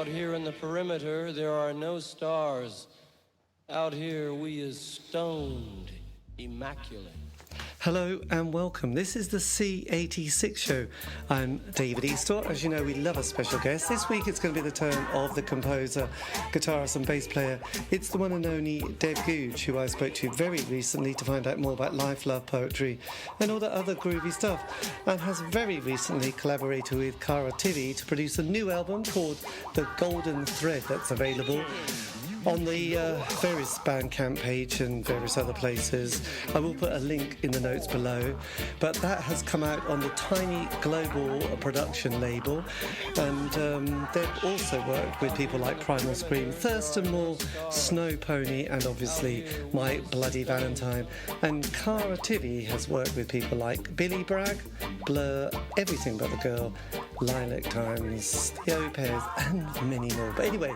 here in the perimeter, there are no stars. Out here, we is stoned, immaculate. Hello and welcome. This is the C86 show. I'm David Eastaugh. As you know, we love a special guest. This week it's going to be the turn of the composer, guitarist and bass player. It's the one and only Deb Googe, who I spoke to very recently to find out more about life, love, poetry and all that other groovy stuff, and has very recently collaborated with Cara Tivi to produce a new album called The Golden Thread that's available on the various Bandcamp page and various other places. I will put a link in the notes below, but that has come out on the Tiny Global production label, and they've also worked with people like Primal, Thurston, Snowpony, and obviously My Bloody Valentine. And Cara Tivi has worked with people like Billy Bragg, Blur, Everything But the Girl, Lilac Times, The Opez, and many more. But anyway,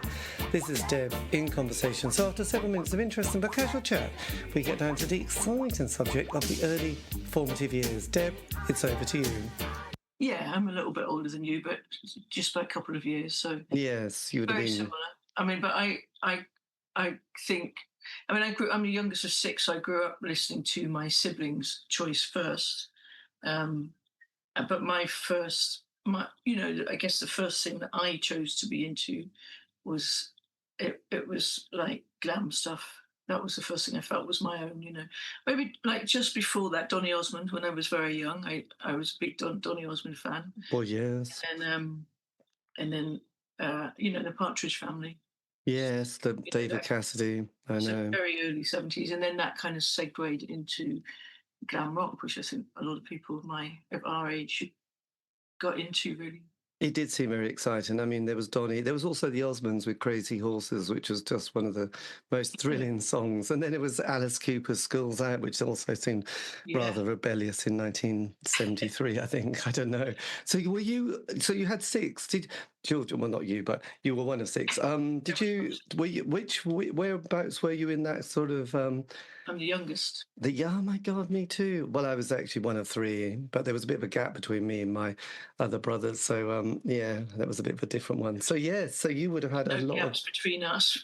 this is Deb in conversation. So after 7 minutes of interesting but casual chat, we get down to the exciting subject of the early formative years. Deb, it's over to you. Yeah, I'm a little bit older than you, but just by a couple of years. So yes, you would have been similar. I mean, but I think. I mean, I'm the youngest of six. So I grew up listening to my siblings' choice first. But I guess the first thing that I chose to be into was it was like glam stuff. That was the first thing I felt was my own, Maybe like just before that, Donny Osmond, when I was very young, I was a big Donny Osmond fan. Oh, yes. And then the Partridge Family. Yes, the David Cassidy, I know. Very early 70s. And then that kind of segued into glam rock, which I think a lot of people of our age got into, really. It did seem very exciting. I mean, there was Donny. There was also the Osmonds with Crazy Horses, which was just one of the most thrilling songs. And then it was Alice Cooper's Schools Out, which also seemed rather rebellious in 1973, I think. I don't know. So you had six. Children, well, not you, but you were one of six. Whereabouts were you in that sort of... I'm the youngest. Oh my God, me too. Well, I was actually one of three, but there was a bit of a gap between me and my other brothers. So, that was a bit of a different one. So, so you would have had a lot gaps between us.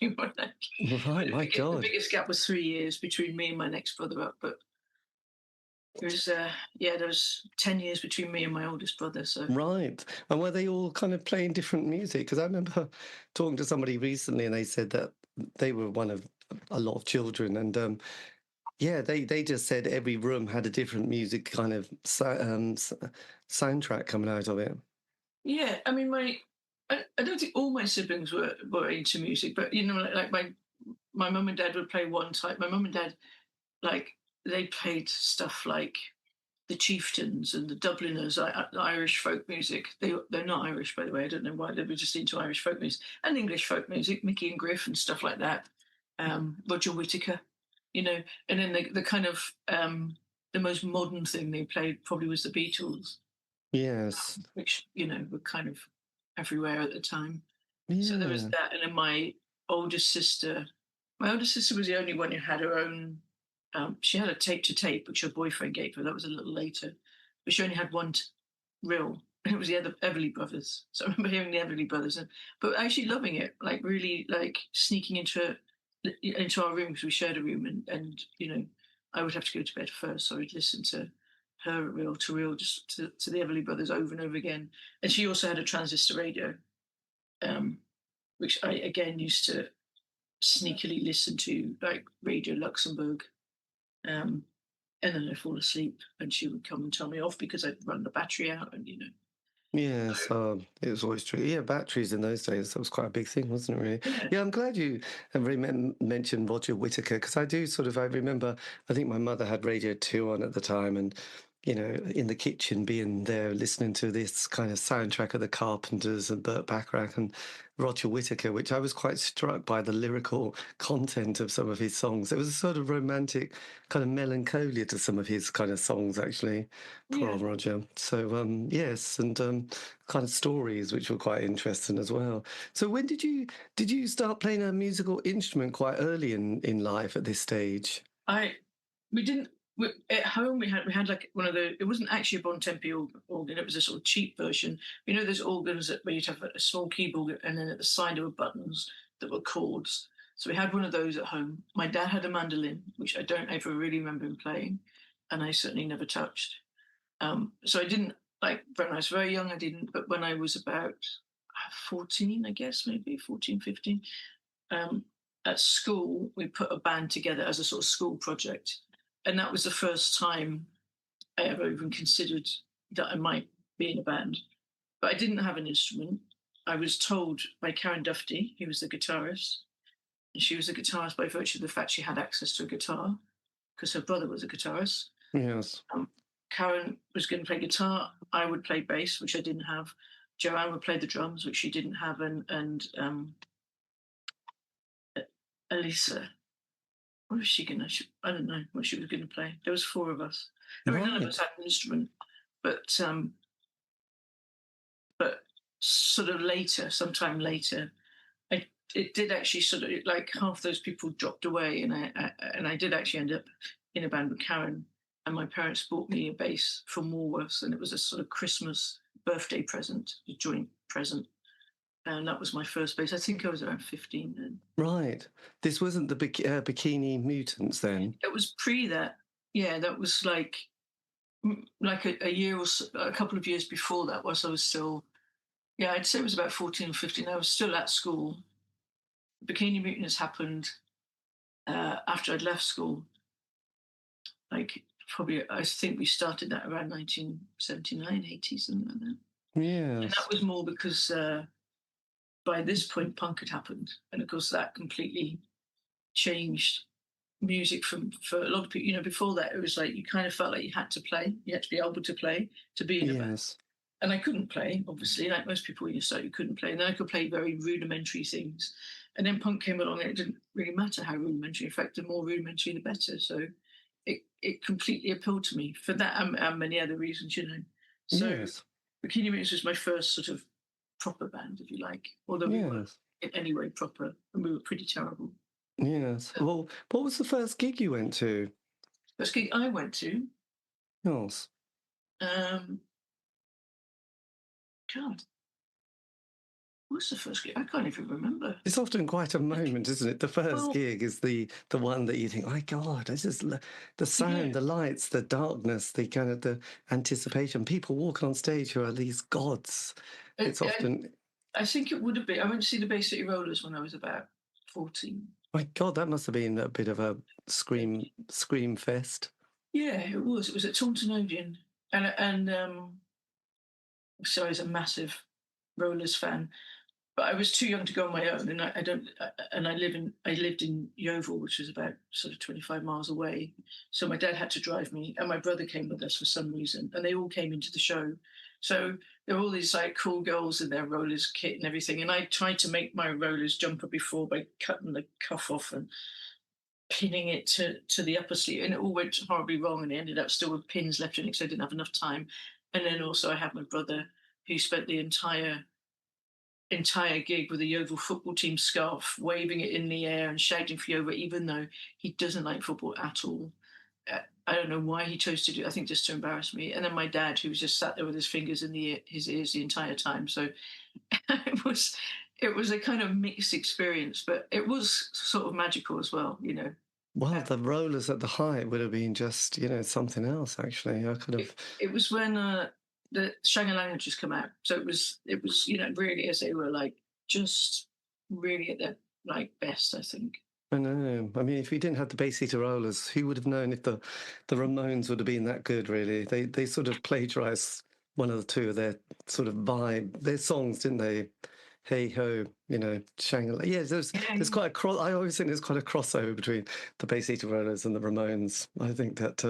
Right, my God. The biggest gap was 3 years between me and my next brother up, but there was 10 years between me and my oldest brother. So right. And were they all kind of playing different music? Because I remember talking to somebody recently and they said that they were one of a lot of children, and they just said every room had a different music kind of soundtrack coming out of it. Yeah, I mean, I don't think all my siblings were into music, but like my mum and dad would play one type. My mum and dad, like, they played stuff like the Chieftains and the Dubliners, Irish folk music. They're not Irish, by the way. I don't know why. They were just into Irish folk music and English folk music, Mickey and Griff and stuff like that. Roger Whittaker, and then the kind of the most modern thing they played probably was the Beatles. Yes. Which, were kind of everywhere at the time. Yeah. So there was that. And then my oldest sister was the only one who had her own, she had a tape to tape, which her boyfriend gave her. That was a little later. But she only had one reel, and it was the Everly Brothers. So I remember hearing the Everly Brothers, but actually loving it, like really like sneaking into our room, because we shared a room, and I would have to go to bed first, so I'd listen to her reel to reel, just to the Everly Brothers over and over again. And she also had a transistor radio, which I again used to sneakily listen to, like Radio Luxembourg, and then I'd fall asleep and she would come and tell me off because I'd run the battery out, and Yes, it was always true. Yeah, batteries in those days, that was quite a big thing, wasn't it, really? Yeah, I'm glad you mentioned Roger Whittaker, because I remember, I think my mother had Radio 2 on at the time, and, in the kitchen being there listening to this kind of soundtrack of the Carpenters and Burt Bacharach and Roger Whittaker, which I was quite struck by the lyrical content of some of his songs. There was a sort of romantic kind of melancholia to some of his kind of songs, actually. Poor old Roger. So, yes, and kind of stories, which were quite interesting as well. So when did you start playing a musical instrument quite early in life at this stage? We didn't At home, we had like one of the. It wasn't actually a Bontempi organ. It was a sort of cheap version. You know, those organs where you'd have a small keyboard, and then at the side there were buttons that were chords. So we had one of those at home. My dad had a mandolin, which I don't ever really remember him playing, and I certainly never touched. So I didn't like when I was very young. I didn't, but when I was about 14, I guess maybe 14, 15, at school we put a band together as a sort of school project, and that was the first time I ever even considered that I might be in a band. But I didn't have an instrument. I was told by Karen Duffy, who was the guitarist, and she was a guitarist by virtue of the fact she had access to a guitar because her brother was a guitarist. Yes. Karen was going to play guitar. I would play bass, which I didn't have. Joanne would play the drums, which she didn't have, and Elisa, what was she going to? I don't know what she was going to play. There was 4 of us. Right. None of us had an instrument, but sort of later, sometime later, it did actually sort of like half those people dropped away, and I did actually end up in a band with Karen. And my parents bought me a bass from Woolworths, and it was a sort of Christmas birthday present, a joint present. And that was my first bass. I think I was around 15 then. Right. This wasn't the Bikini Mutants then? It was pre that. Yeah, that was like a year or so, a couple of years before that, whilst I was still, yeah, I'd say it was about 14 or 15. I was still at school. Bikini Mutants happened after I'd left school. Like, probably, I think we started that around 1979, 80, something like that. Yeah. And that was more because by this point, punk had happened. And of course, that completely changed music for a lot of people. You know, before that, it was like you kind of felt like you had to play. You had to be able to play to be in a band. And I couldn't play, obviously. Like most people when you start, you couldn't play. And then I could play very rudimentary things. And then punk came along and it didn't really matter how rudimentary. In fact, the more rudimentary, the better. So it completely appealed to me for that and many other reasons, you know. So Bikini Mutants was my first sort of proper band, if you like. Although we weren't in any way proper, and we were pretty terrible. Yes. Well, what was the first gig you went to? First gig I went to? Yes. God. What's the first gig? I can't even remember. It's often quite a moment, isn't it? The first gig is the one that you think, my God, this is the sound, the lights, the darkness, the kind of the anticipation. People walking on stage who are these gods. It's often... I think it would have been. I went to see the Bay City Rollers when I was about 14. My God, that must have been a bit of a scream fest. Yeah, it was. It was at Taunton Odeon. And so I was a massive Rollers fan. But I was too young to go on my own, and I lived in Yeovil, which was about sort of 25 miles away. So my dad had to drive me, and my brother came with us for some reason, and they all came into the show. So there were all these like cool girls in their Rollers kit and everything, and I tried to make my Rollers jumper before by cutting the cuff off and pinning it to the upper sleeve, and it all went horribly wrong, and it ended up still with pins left in it because I didn't have enough time. And then also I had my brother who spent the entire gig with a Yeovil football team scarf, waving it in the air and shouting for Yeovil, even though he doesn't like football at all. I don't know why he chose to do it. I think just to embarrass me. And then my dad, who was just sat there with his fingers in his ears the entire time. So it was a kind of mixed experience, but it was sort of magical as well, you know. Well, the Rollers at the height would have been just, you know, something else, actually. I could have... It was when... the Shang-Lang had just come out, so it was you know, really, as they were like just really at their like best, I think. I know. I mean, if we didn't have the Bay City Rollers, who would have known if the Ramones would have been that good? Really, they sort of plagiarised one of the two of their sort of vibe, their songs, didn't they? Hey Ho, you know, Shang-Lang. Yeah, there's quite a I always think there's quite a crossover between the Bay City Rollers and the Ramones. I think that.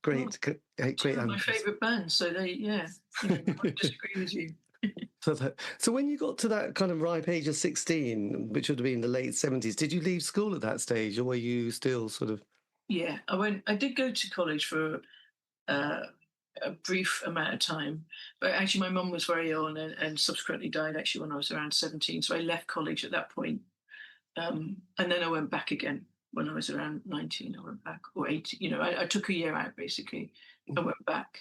Great. Two of my favourite bands, so they, I disagree with you. So when you got to that kind of ripe age of 16, which would have been the late 70s, did you leave school at that stage, or were you still sort of... Yeah, I did go to college for a brief amount of time, but actually my mum was very ill and subsequently died actually when I was around 17, so I left college at that point, and then I went back again. when I was around 19, I went back, or 18. You know, I took a year out basically. I went back.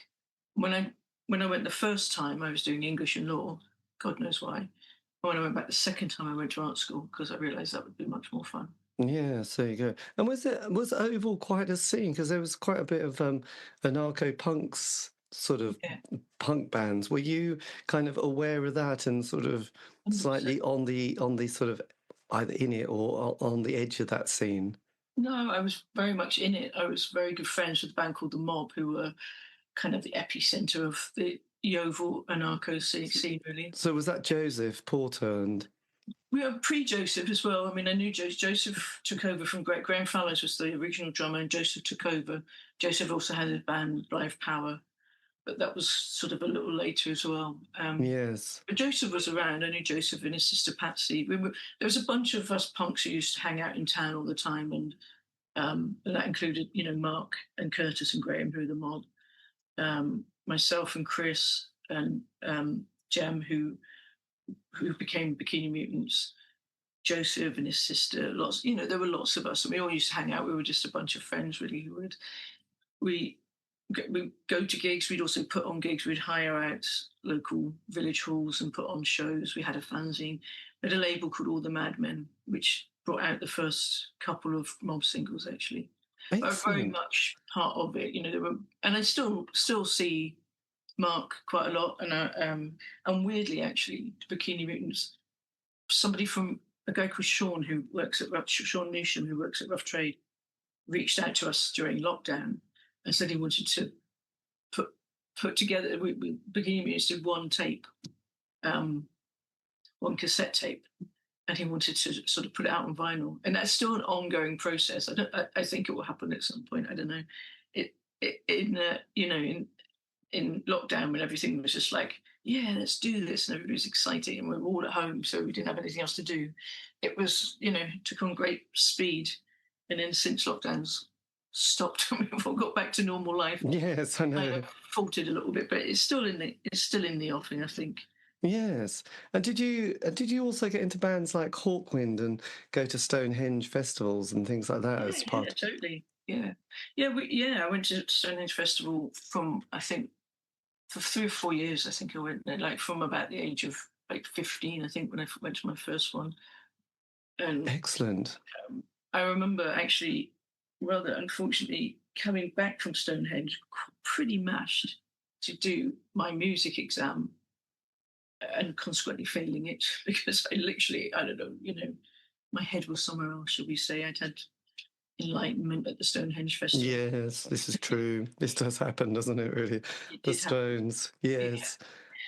When I went the first time, I was doing English and law. God knows why. When I went back the second time, I went to art school because I realised that would be much more fun. Yeah, so you go. And was Oval quite a scene? Because there was quite a bit of anarcho punks sort of Yeah, punk bands. Were you kind of aware of that and sort of 100%. slightly on the sort of either in it or on the edge of that scene? No, I was very much in it. I was very good friends with a band called The Mob, who were kind of the epicenter of the Yeovil anarcho scene, really. So was that Joseph Porter and We were pre-Joseph as well. I mean, I knew Joseph took over from Graham Fallows was the original drummer, and Joseph took over. Joseph also had a band, Live Power, but that was sort of a little later as well. yes. But Joseph was around. I knew Joseph and his sister Patsy. There was a bunch of us punks who used to hang out in town all the time, and that included, you know, Mark and Curtis and Graham, who were The Mob, myself and Chris and Jem, who became Bikini Mutants, Joseph and his sister, lots, you know, there were lots of us, and we all used to hang out. We were just a bunch of friends, really, who would, we, we go to gigs. We'd also put on gigs. We'd hire out local village halls and put on shows. We had a fanzine. We had a label called All the Madmen, which brought out the first couple of Mob singles, actually. But I was very Excellent. much part of it. You know, there were, and I still see Mark quite a lot, and weirdly, actually, Bikini Mutants. Somebody from a guy called Sean who works at Sean Newsham, who works at Rough Trade, reached out to us during lockdown and said he wanted to put together. We Bikini Mutants did one tape, one cassette tape, and he wanted to sort of put it out on vinyl, and that's still an ongoing process. I think it will happen at some point. I don't know. You know, in lockdown, when everything was just like, yeah, let's do this, and everybody was excited, and we were all at home, so we didn't have anything else to do. It was, you know, took on great speed, and then since lockdowns stopped and we've all got back to normal life, Yes, I kind know. of faltered a little bit, but it's still in the offing, I think. Yes. And did you also get into bands like Hawkwind and go to Stonehenge festivals and things like that as Yeah, part? totally. Yeah, I went to Stonehenge Festival from, I think, for 3 or 4 years. I think I went there, like from about the age of like 15. I think when I went to my first one, and Excellent. I remember actually, rather unfortunately, coming back from Stonehenge pretty mashed to do my music exam and consequently failing it because I literally, I don't know, you know, my head was somewhere else, shall we say. I'd had enlightenment at the Stonehenge Festival. Yes, this is true. This does happen, doesn't it, really? It The did happen. Stones, Yeah. yes.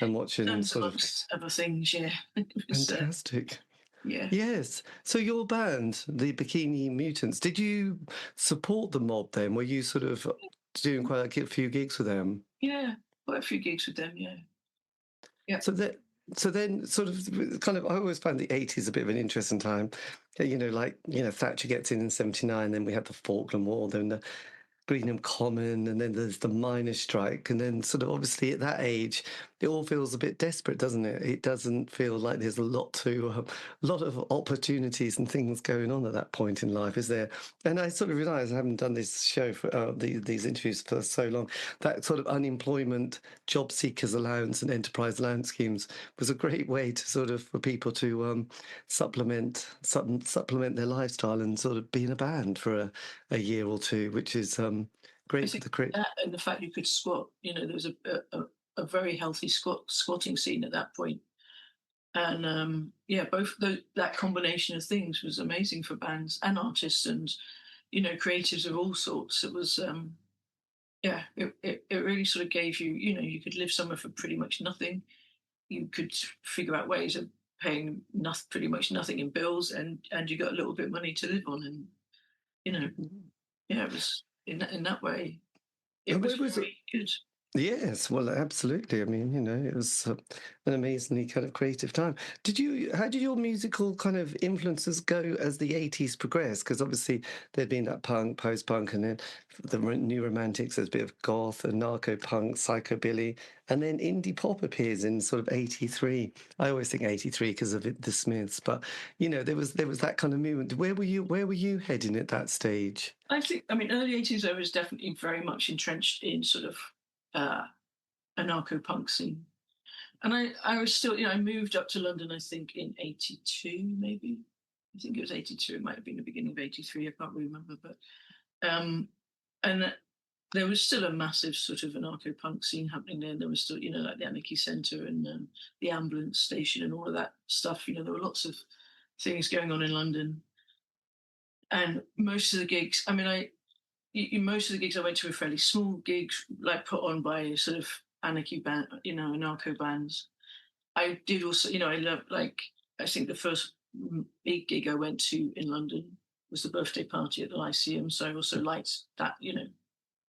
And watching Stones sort of amongst other things, yeah. It was, fantastic. yeah. Yes. So your band, the Bikini Mutants, did you support the Mob then? Were you sort of doing quite a few gigs with them? Yeah. Quite a few gigs with them, yeah. Yeah. So that so then sort of kind of I always found the 80s a bit of an interesting time. You know, like, you know, Thatcher gets in 79, then we had the Falkland War, then the Greenham Common, and then there's the miners' strike, and then sort of obviously at that age, it all feels a bit desperate, doesn't it? It doesn't feel like there's a lot of opportunities and things going on at that point in life, is there? And I sort of realise I haven't done this show for these interviews for so long. That sort of unemployment, job seekers allowance, and enterprise allowance schemes was a great way to sort of for people to supplement their lifestyle and sort of be in a band for a year or two, which is I great for think the crit. that and the fact you could squat, you know, there was a very healthy squatting scene at that point. And yeah, both that combination of things was amazing for bands and artists and, you know, creatives of all sorts. It was, yeah, it really sort of gave you, you know, you could live somewhere for pretty much nothing. You could figure out ways of paying pretty much nothing in bills, and you got a little bit of money to live on. And, you know, yeah, it was in that way, it And was where was it? very good. Yes, well, absolutely. I mean, it was an amazingly kind of creative time. How did your musical kind of influences go as the 80s progressed? Because obviously there'd been that punk, post-punk, and then the new romantics, there's a bit of goth and narco-punk, psychobilly, and then indie pop appears in sort of 83. I always think 83 because of the Smiths, but, there was that kind of movement. Where were you heading at that stage? I mean, early 80s, I was definitely very much entrenched in sort of uh, anarcho punk scene. And I was still, I moved up to London, I think, in 82, maybe. I think it was 82. It might have been the beginning of 83. I can't remember. But, and there was still a massive sort of anarcho punk scene happening there. There was still, like the Anarchy Centre and the ambulance station and all of that stuff. There were lots of things going on in London. And most of the gigs, I mean, most of the gigs I went to were fairly small gigs, like put on by sort of anarchy band, anarcho bands. I did also, I love, like, I think the first big gig I went to in London was the birthday party at the Lyceum. So I also liked that,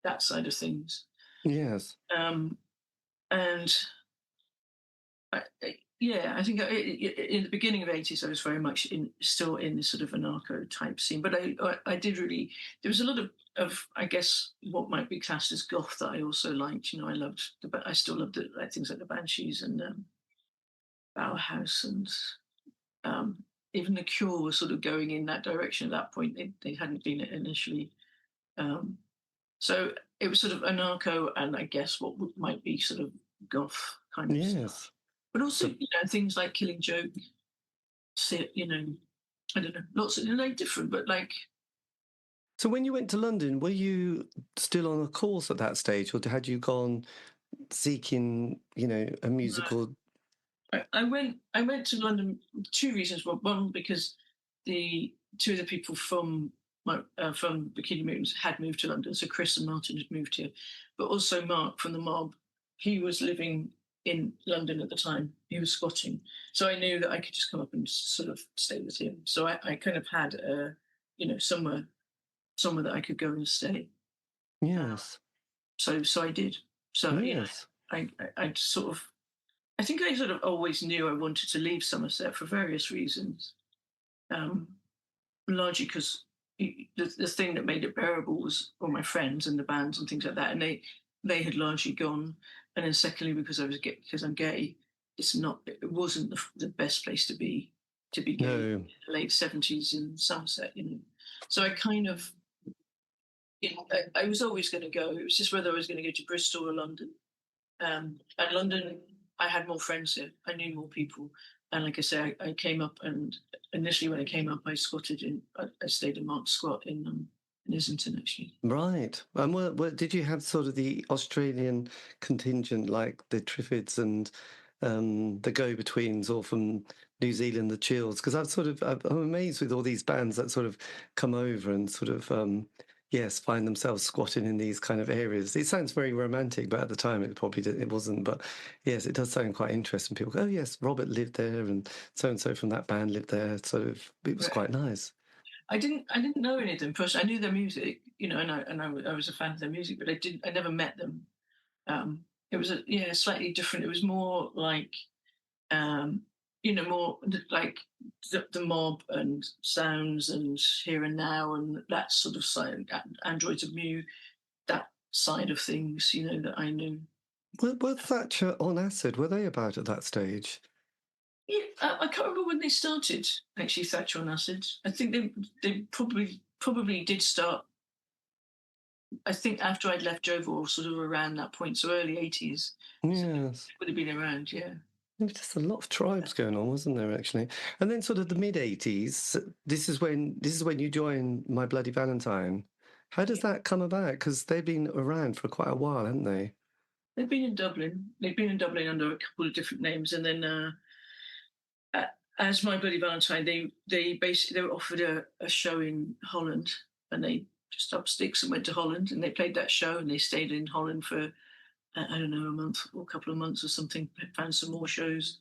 that side of things. Yes. And yeah, I think in the beginning of '80s, I was very much still in this sort of anarcho type scene. But I did really, there was a lot of I guess what might be classed as goth that I also liked. I still loved it, like things like the Banshees and Bauhaus and even the Cure was sort of going in that direction at that point. They hadn't been it initially. Um, so it was sort of anarcho and I guess what might be sort of goth kind of stuff. Yes. But also, things like Killing Joke, I don't know, lots of, different, but like. So when you went to London, were you still on a course at that stage, or had you gone seeking, a musical? I went to London for two reasons. Well, one, because the two of the people from Bikini Mutants had moved to London, so Chris and Martin had moved here, but also Mark from the Mob, he was living in London at the time. He was squatting, so I knew that I could just come up and sort of stay with him. So I kind of had somewhere that I could go and stay. Yes. So I did. So Yes. I sort of, I think I sort of always knew I wanted to leave Somerset for various reasons. Largely because the thing that made it bearable was all my friends and the bands and things like that, and they had largely gone. And then secondly, because I'm gay, it wasn't the best place to be gay No. in the late '70s in Somerset, So I kind of, I was always going to go. It was just whether I was going to go to Bristol or London. And London, I had more friends here. I knew more people. And like I say, I came up, and initially when I came up, I stayed in Mark's squat in Islington, actually. Right. And did you have sort of the Australian contingent, like the Triffids and the Go-Betweens, or from New Zealand, the Chills? Because I'm amazed with all these bands that sort of come over and sort of, yes, find themselves squatting in these kind of areas. It sounds very romantic, but at the time it wasn't. But yes, it does sound quite interesting. People go, oh yes, Robert lived there, and so from that band lived there. Sort of, it was quite nice. I didn't know any of them personally. I knew their music, and I was a fan of their music, but I never met them. It was slightly different. It was more like, more like the Mob and Sounds and Here and Now and that sort of side, Androids of Mew, that side of things, that I knew. Were Thatcher on acid? Were they about at that stage? Yeah, I can't remember when they started. Actually, Thatcher on acid. I think they probably did start. I think after I'd left Jovo, sort of around that point, so early '80s. Yes. Would have been around, yeah. There was just a lot of tribes going on, wasn't there, actually? And then sort of the mid-80s, this is when you join My Bloody Valentine. How does that come about? Because they've been around for quite a while, haven't they? They've been in Dublin. They've been in Dublin under a couple of different names, and then as My Bloody Valentine, they basically were offered a show in Holland, and they just upped sticks and went to Holland, and they played that show, and they stayed in Holland for I don't know, a month or a couple of months or something. Found some more shows.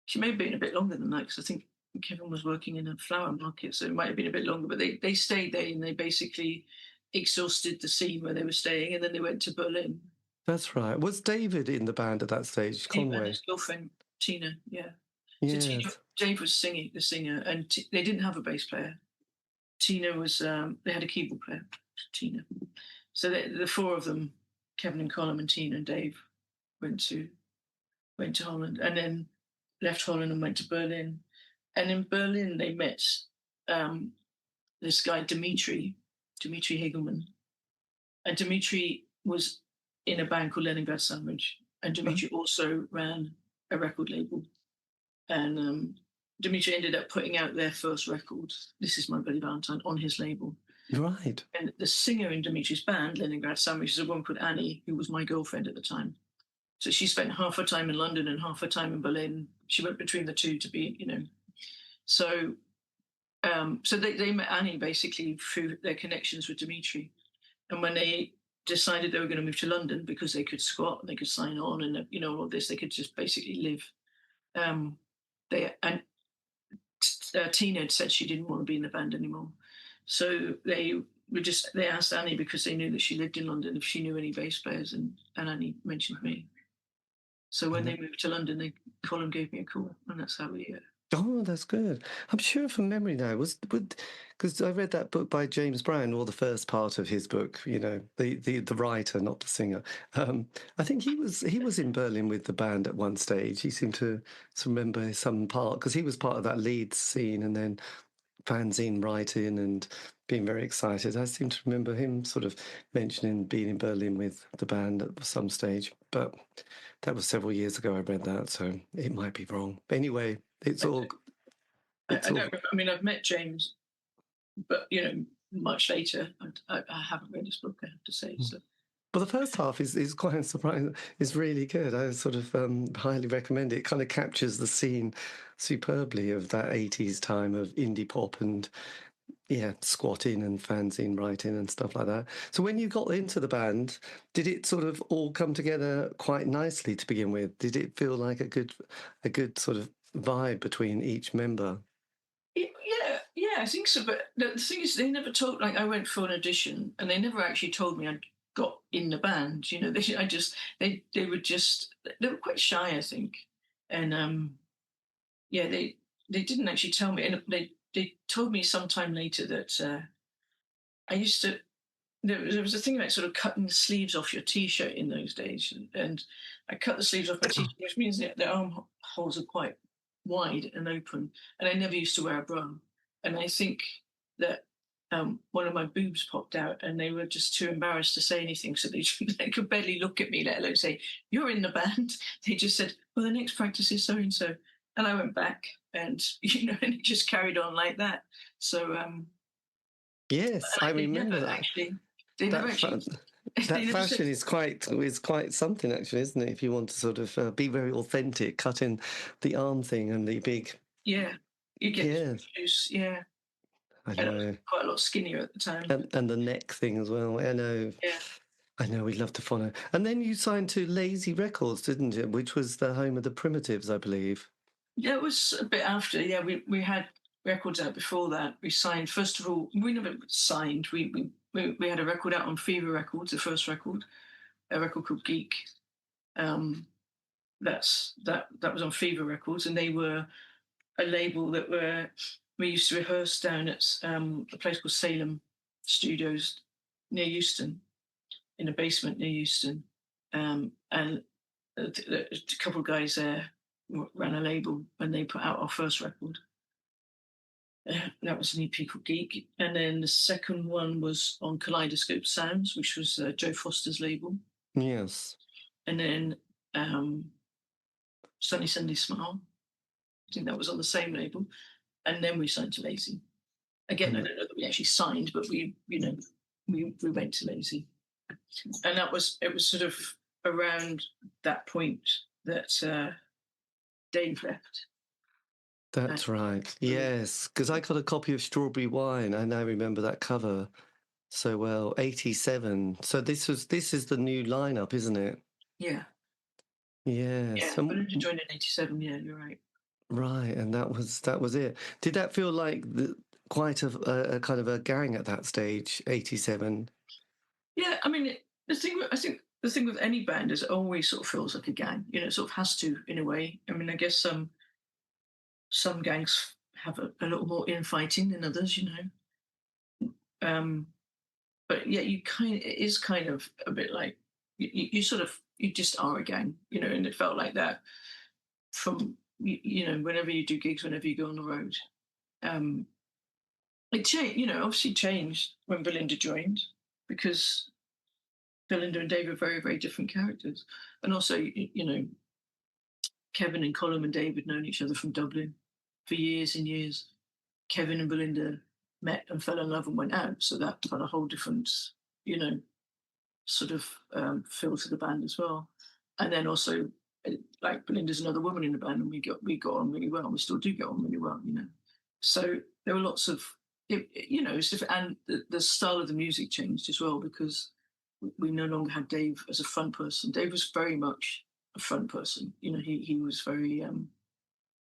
She may have been a bit longer than that, because I think Kevin was working in a flower market, so it might have been a bit longer. But they stayed there, and they basically exhausted the scene where they were staying, and then they went to Berlin. That's right. Was David in the band at that stage? Dave and Conway? his girlfriend Tina, yeah. So Yes. Dave was the singer, and they didn't have a bass player. Tina was, they had a keyboard player, Tina. So the four of them, Kevin and Colin and Tina and Dave, went to Holland, and then left Holland and went to Berlin. And in Berlin, they met um, this guy Dimitri Hegelman, and Dimitri was in a band called Leningrad Sandwich, and Dimitri also ran a record label, and Dimitri ended up putting out their first record, This Is My Bloody Valentine, on his label. Right. And the singer in Dimitri's band, Leningrad Sandwich, is a woman called Annie, who was my girlfriend at the time. So she spent half her time in London and half her time in Berlin. She went between the two to be, So, so they met Annie basically through their connections with Dimitri. And when they decided they were going to move to London because they could squat and they could sign on and all this, they could just basically live. Tina had said she didn't want to be in the band anymore, so they asked Annie, because they knew that she lived in London, if she knew any bass players, and Annie mentioned me. So when they moved to London, Colin gave me a call, and that's how we. Oh, that's good. I'm sure from memory now because I read that book by James Brown, or the first part of his book. The writer, not the singer. I think he was in Berlin with the band at one stage. He seemed to remember some part, because he was part of that Leeds scene, and then fanzine writing and being very excited. I seem to remember him sort of mentioning being in Berlin with the band at some stage, but that was several years ago I read that, so it might be wrong. Anyway, it's all... I mean, I've met James, but, much later. I haven't read his book, I have to say. So. Well, the first half is quite surprising. It's really good. I sort of highly recommend it. It kind of captures the scene superbly of that 80s time of indie pop and, squatting and fanzine writing and stuff like that. So when you got into the band, did it sort of all come together quite nicely to begin with? Did it feel like a good sort of vibe between each member? Yeah, I think so. But the thing is, they never told. Like, I went for an audition, and they never actually told me I got in the band. They were quite shy, I think, and they didn't actually tell me, and they told me sometime later that I used to. There was a thing about sort of cutting the sleeves off your T-shirt in those days, and I cut the sleeves off my T-shirt, which means that the armholes are quite wide and open, and I never used to wear a bra. And I think that one of my boobs popped out, and they were just too embarrassed to say anything, so they could barely look at me, let alone say, "You're in the band." They just said, "Well, the next practice is so and so," and I went back, and and it just carried on like that. So yes, I remember that. Actually, that fashion is quite something, actually, isn't it? If you want to sort of be very authentic, cutting the arm thing and the big... you get juice, I know. Quite a lot skinnier at the time, and the neck thing as well. I know. I know, we'd love to follow. And then you signed to Lazy Records, didn't you? Which was the home of the Primitives, I believe. Yeah, it was a bit after. Yeah, we had records out before that. We signed, first of all, we never signed. We had a record out on Fever Records, the first record, a record called Geek. That was on Fever Records, and they were a label that we used to rehearse down at a place called Salem Studios near Euston, in a basement near Euston, and a couple of guys there ran a label, and they put out our first record. That was an EP called Geek. And then the second one was on Kaleidoscope Sounds, which was Joe Foster's label. Yes. And then Sunny Sunday Smile. I think that was on the same label. And then we signed to Lazy. Again, I don't know that we actually signed, but we went to Lazy. And it was sort of around that point that Dave left. That's right. Yes, because I got a copy of Strawberry Wine. I now remember that cover so well. 87. So this is the new lineup, isn't it? Yeah. Yes. Yeah, but I joined in 87. Yeah, you're right. Right, and that was it. Did that feel like quite a kind of a gang at that stage, 87? Yeah, I mean, I think the thing with any band is it always sort of feels like a gang. You know, it sort of has to in a way. I mean, I guess some gangs have a little more infighting than others. You know, but yeah, it is kind of a bit like you sort of you just are a gang. You know, and it felt like that from you know whenever you do gigs, whenever you go on the road. It changed, you know, obviously changed when Belinda joined because Belinda and Dave are very, very different characters. And also, you know, Kevin and Colin and Dave had known each other from Dublin for years and years. Kevin and Belinda met and fell in love and went out. So that got a whole different, you know, sort of feel to the band as well. And then also, like Belinda's another woman in the band and we got on really well. And we still do get on really well, you know. So there were lots of, you know, it's different. And the style of the music changed as well because we no longer had Dave as a front person. Dave was very much a front person. You know, he was very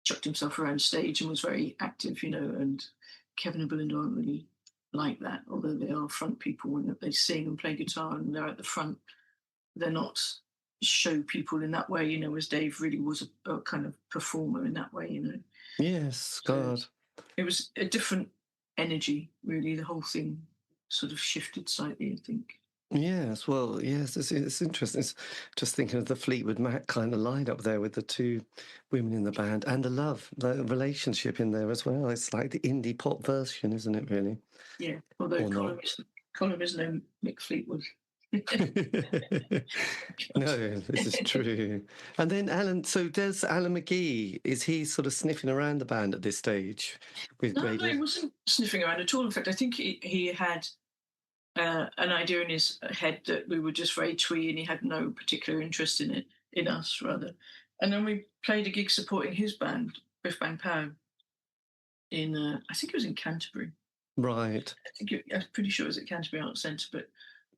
chucked himself around stage and was very active. You know, and Kevin and Belinda aren't really like that, although they are front people when they sing and play guitar and they're at the front. They're not show people in that way. You know, as Dave really was a kind of performer in that way. You know. Yes, God. So it was a different energy. Really, the whole thing sort of shifted slightly. I think. Yes, well, yes, it's interesting. It's just thinking of the Fleetwood Mac kind of lineup there with the two women in the band and the relationship in there as well. It's like the indie pop version, isn't it, really? Yeah, although Or not. Colin is no Mick Fleetwood. No, this is true. And then Alan, so does Alan McGee, is he sort of sniffing around the band at this stage with No, he radio? wasn't sniffing around at all. In fact, I think he had an idea in his head that we were just very twee and he had no particular interest in it, in us rather. And then we played a gig supporting his band, Biff Bang Pow, in, I think it was in Canterbury. Right. I'm pretty sure it was at Canterbury Arts Centre,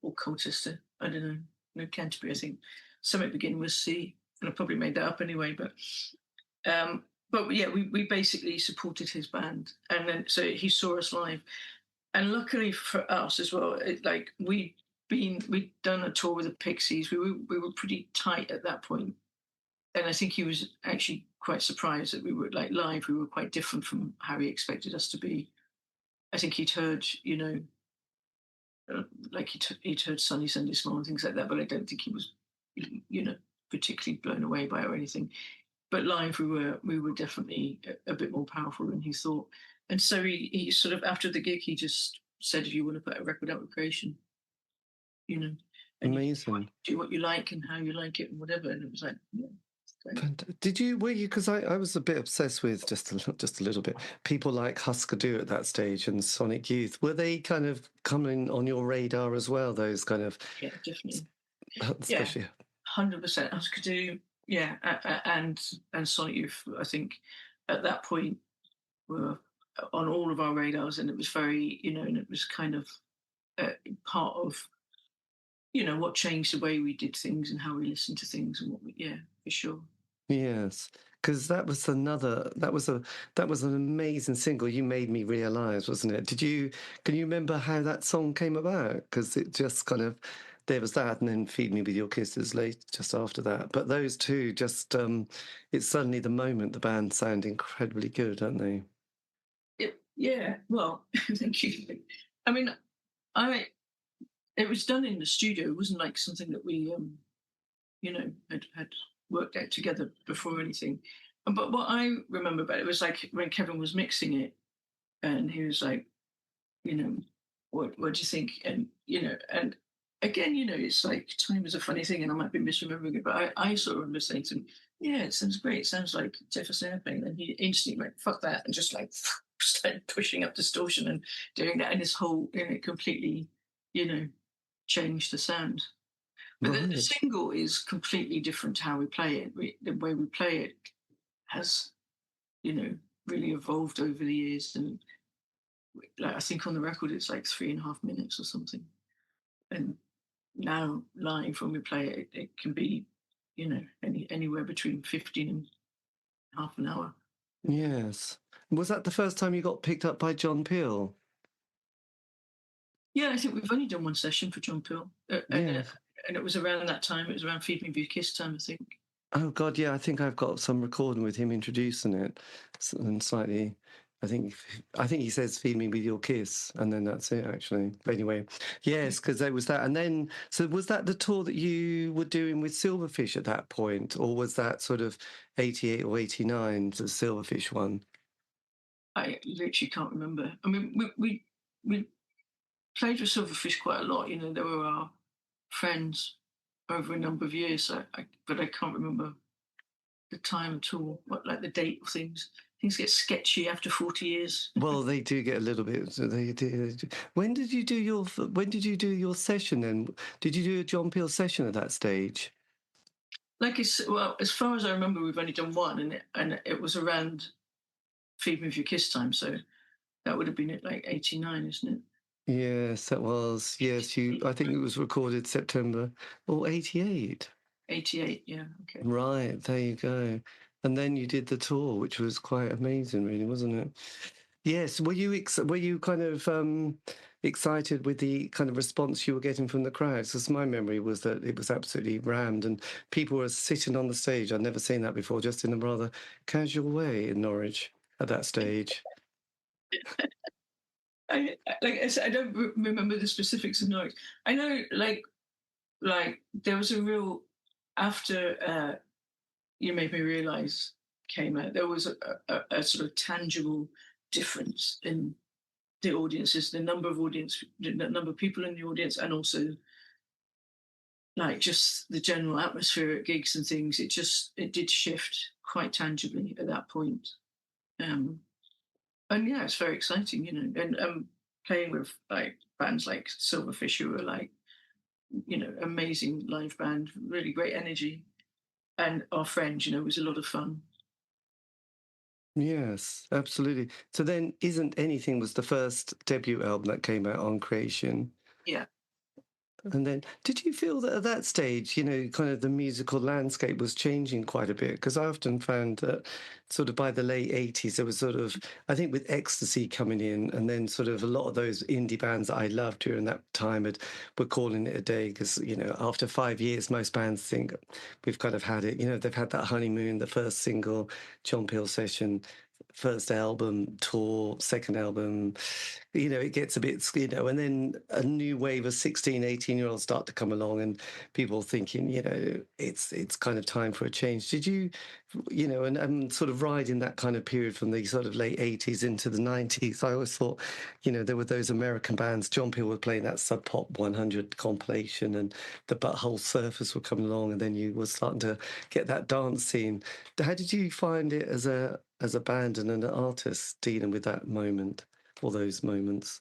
or Colchester, I don't know. No, Canterbury, I think. Something beginning with C, and I probably made that up anyway. But yeah, we basically supported his band, and then so he saw us live, and luckily for us as well, we'd done a tour with the Pixies. We were pretty tight at that point, and I think he was actually quite surprised that we were like live. We were quite different from how he expected us to be. I think he'd heard, you know, like he'd heard Sunny Sunday Small and things like that, but I don't think he was, you know, particularly blown away by it or anything. But live, we were definitely a bit more powerful than he thought. And so he sort of after the gig, he just said, "If you want to put a record out with Creation, you know, and Amazing. do what you like and how you like it and whatever." And it was like, yeah. Were you, because I was a bit obsessed with just a little bit, people like Husker Du at that stage and Sonic Youth. Were they kind of coming on your radar as well, those kind of... Yeah, definitely. Especially... Yeah, 100%. Husker Du, yeah, and Sonic Youth, I think, at that point were on all of our radars, and it was very, you know, and it was kind of part of, you know, what changed the way we did things and how we listened to things and yeah, for sure. Yes, because that was an amazing single. You Made Me Realise, wasn't it? Can you remember how that song came about? Because it just kind of, there was that, and then Feed Me With Your Kisses just after that. But those two just, it's suddenly the moment the band sound incredibly good, don't they? Yeah, well, thank you. I mean, it was done in the studio. It wasn't like something that we, you know, had worked out together before anything. But what I remember about it was like when Kevin was mixing it, and he was like, you know, what do you think? And you know, and again, you know, it's like time is a funny thing, and I might be misremembering it, but I sort of remember saying to him, "Yeah, it sounds great. It sounds like Jefferson Airplane." And he instantly went, "Fuck that," and just like started pushing up distortion and doing that, and this whole, you know, completely, you know, changed the sound. But Right. the single is completely different to how we play it. The way we play it has, you know, really evolved over the years. And like, I think on the record it's like 3.5 minutes or something. And now live when we play it, it can be, you know, anywhere between 15 and half an hour. Yes. Was that the first time you got picked up by John Peel? Yeah, I think we've only done one session for John Peel. Yeah. and it was around that time. It was around Feed Me Be Kiss time, I think. Oh God, yeah, I think I've got some recording with him introducing it, and slightly. I think he says "Feed me with your kiss," and then that's it. Actually, but anyway, yes, because there was that, and then so was that the tour that you were doing with Silverfish at that point, or was that sort of 88 or 89, the Silverfish one? I literally can't remember. I mean, we played with Silverfish quite a lot. You know, they were our friends over a number of years. But I can't remember the time at all. What, like the date of things. Things get sketchy after 40 years. Well, they do get a little bit. So they do. When did you do your session then? Did you do a John Peel session at that stage? Like well, as far as I remember, we've only done one, and it was around Feed Me If You Kiss time. So that would have been at like 89, isn't it? Yes, that was. Yes, I think it was recorded September or 88. 88, yeah. Okay. Right, there you go. And then you did the tour, which was quite amazing, really, wasn't it? Yes. Were you kind of excited with the kind of response you were getting from the crowds? Because my memory was that it was absolutely rammed and people were sitting on the stage. I'd never seen that before, just in a rather casual way in Norwich at that stage. Like I said, I don't remember the specifics of Norwich. I know, like there was a real after You Made Me Realize came out. There was a sort of tangible difference in the audiences, the number of people in the audience, and also like just the general atmosphere at gigs and things. It did shift quite tangibly at that point. Um, and yeah, it's very exciting, you know. And playing with like bands like Silverfish, who were like, you know, amazing live band, really great energy, and our friends, you know, it was a lot of fun. Yes, absolutely. So then Isn't Anything was the first debut album that came out on Creation. Yeah. And then, did you feel that at that stage, you know, kind of the musical landscape was changing quite a bit? Because I often found that sort of by the late 80s, there was sort of, I think with Ecstasy coming in, and then sort of a lot of those indie bands that I loved during that time were calling it a day. Because, you know, after 5 years, most bands think we've kind of had it. You know, they've had that honeymoon, the first single, John Peel session, first album, tour, second album, you know, it gets a bit, you know, and then a new wave of 16, 18-year-olds start to come along and people thinking, you know, it's kind of time for a change. Did you, you know, and sort of riding that kind of period from the sort of late 80s into the 90s, I always thought, you know, there were those American bands. John Peel was playing that Sub Pop 100 compilation and the Butthole Surfers were coming along, and then you were starting to get that dance scene. How did you find it as a band and an artist dealing with that moment? For those moments.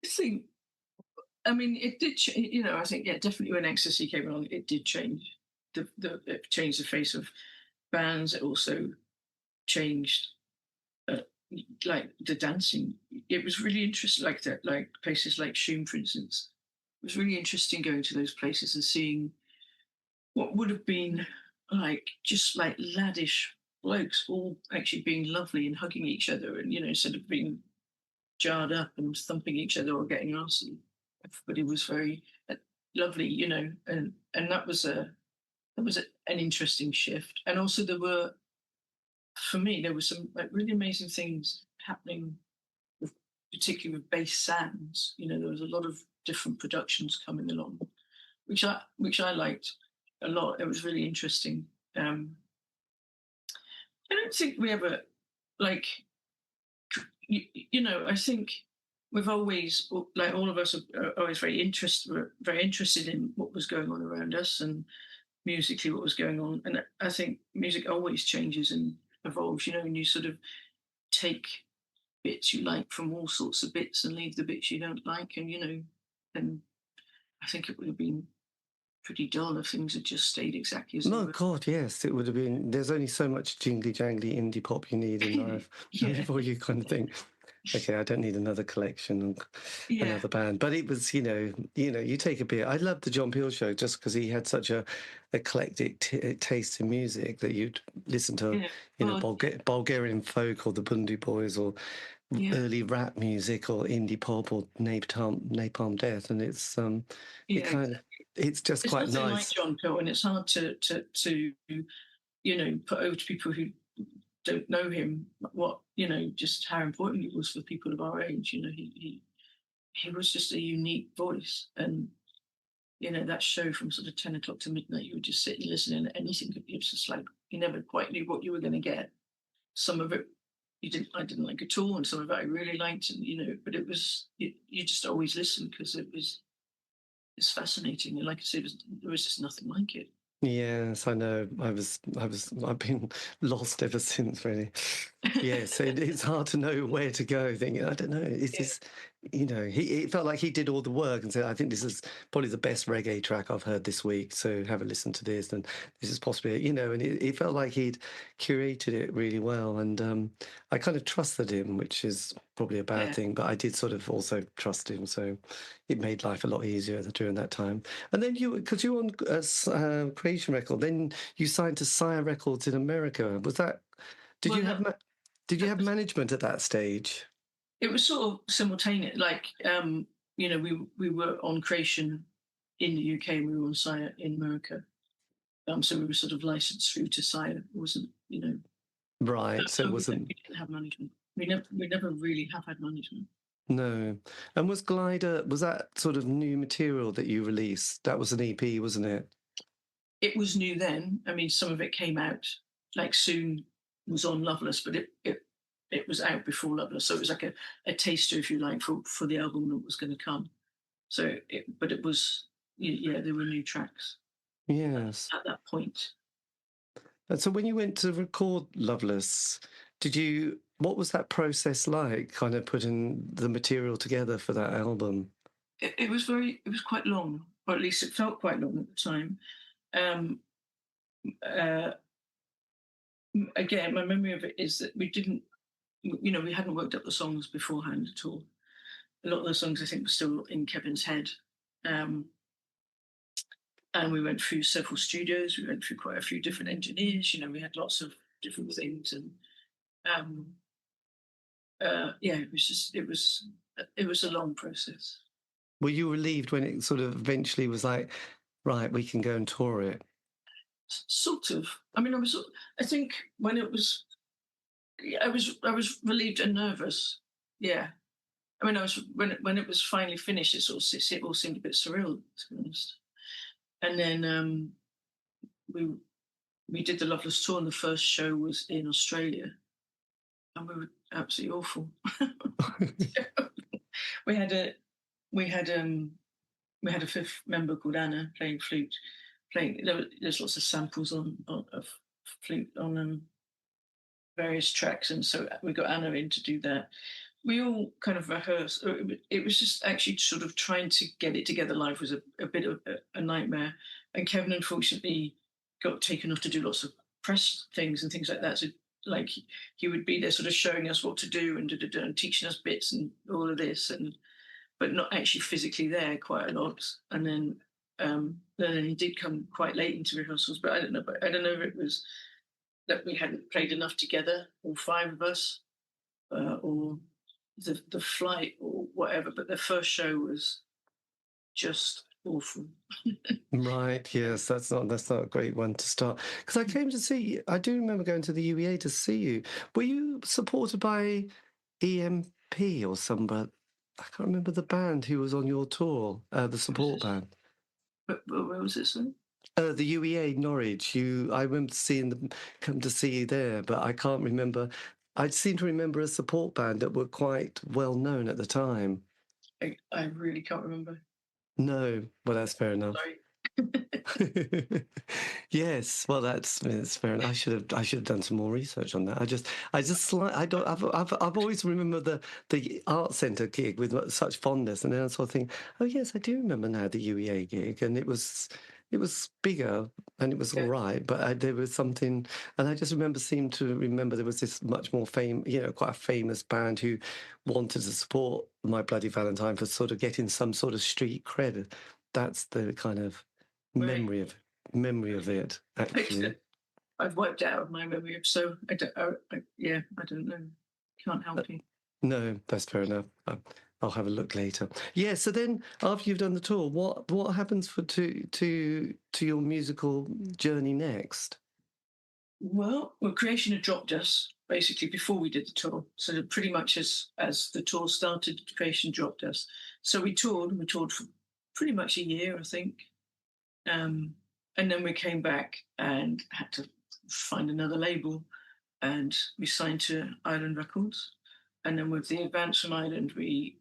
I think, I mean, it did, you know, I think, yeah, definitely when Ecstasy came along, it did change. It changed the face of bands. It also changed, uh, like the dancing. It was really interesting, like that, like places like Shoom, for instance. It was really interesting going to those places and seeing what would have been like just like laddish blokes all actually being lovely and hugging each other, and, you know, instead of being jarred up and thumping each other or getting arsey. Everybody was very lovely, you know, and an interesting shift. And also for me, there were some like really amazing things happening, with, particularly with bass sounds. You know, there was a lot of different productions coming along, which I liked a lot. It was really interesting. I don't think we ever like you know, I think we've always, like all of us, are always very interested in what was going on around us and musically what was going on. And I think music always changes and evolves, you know, and you sort of take bits you like from all sorts of bits and leave the bits you don't like. And, you know, and I think it would have been pretty dull if things had just stayed exactly as they No, were. God, yes, it would have been. There's only so much jingly jangly indie pop you need in life Yeah. before you kind of think, okay, I don't need another collection and Yeah. another band. But it was, you take a bit. I loved the John Peel show just because he had such a eclectic taste in music that you'd listen to, Yeah. Well, Bulgarian folk or the Bundy Boys or early rap music or indie pop or Napalm Death, and it's it's just it's quite nothing like nice. John Peel, and it's hard to put over to people who don't know him what just how important he was for people of our age. He was just a unique voice, and that show from sort of 10 o'clock to midnight, you would just sit and listen, and anything. It was just like you never quite knew what you were going to get. Some of it I didn't like at all, and some of it I really liked, and but it was you just always listen because it's fascinating, and like I said, there was just nothing like it. Yes, I know. I've been lost ever since, really. Yes, it's hard to know where to go. Thinking, I don't know. Is this, it felt like he did all the work and said, I think this is probably the best reggae track I've heard this week. So have a listen to this, and this is possibly, and it felt like he'd curated it really well, and I kind of trusted him, which is probably a bad thing, but I did sort of also trust him, so it made life a lot easier during that time. And then because you were on Creation Record, then you signed to Sire Records in America. Was that? Did you have management at that stage? It was sort of simultaneous. Like we were on Creation in the UK, and we were on Sire in America. So we were sort of licensed through to Sire. It wasn't, right. So it wasn't. We didn't have management. We never really have had management. No. And was Glider, was that sort of new material that you released? That was an EP, wasn't it? It was new then. I mean, some of it came out like soon was on Loveless, but it was out before Loveless. So it was like a taster, if you like, for the album that was going to come. So but it was, there were new tracks. Yes. At that point. And so when you went to record Loveless, what was that process like, kind of putting the material together for that album? It was quite long, or at least it felt quite long at the time. Again, my memory of it is that we hadn't worked up the songs beforehand at all. A lot of the songs I think were still in Kevin's head. And we went through several studios. We went through quite a few different engineers. We had lots of different things, and it was a long process. Were you relieved when it sort of eventually was like, right, we can go and tour it? Sort of. I mean, I think when it was, I was relieved and nervous. Yeah. I mean, when it was finally finished, it all seemed a bit surreal, to be honest. And then we did the Loveless tour, and the first show was in Australia, and we were absolutely awful. we had a fifth member called Anna playing flute. There's lots of samples of flute on various tracks, and so we got Anna in to do that. We all kind of rehearsed. It was just actually sort of trying to get it together live was a bit of a nightmare. And Kevin, unfortunately, got taken off to do lots of press things and things like that. So, like, he would be there sort of showing us what to do and teaching us bits and all of this, but not actually physically there quite a lot. And then he did come quite late into rehearsals, but I don't know if it was that we hadn't played enough together, all five of us, or the flight or whatever. But the first show was just awful. Right, yes, that's not a great one to start. Because I do remember going to the UEA to see you. Were you supported by EMP or somebody? I can't remember the band who was on your tour, the support band. But where was this one? The UEA Norwich. I remember seeing them come to see you there, but I can't remember. I seem to remember a support band that were quite well known at the time. I really can't remember. No, well, that's fair enough. Sorry. Yes, well, that's fair enough. I should have done some more research on that. I've always remembered the art centre gig with such fondness, and then I sort of think, oh yes, I do remember now the UEA gig, and it was bigger and it was all right, but there was something, and I just seemed to remember there was this much more quite a famous band who wanted to support My Bloody Valentine for sort of getting some sort of street cred. That's the kind of memory of it, actually. I've wiped out of my memory, so I don't know. Can't help you. No, that's fair enough. I'll have a look later. Yeah. So then, after you've done the tour, what happens to your musical journey next? Well, Creation had dropped us basically before we did the tour. So pretty much as the tour started, Creation dropped us. So we toured. We toured for pretty much a year, I think. And then we came back and had to find another label, and we signed to Island Records. And then with the advance from Ireland, we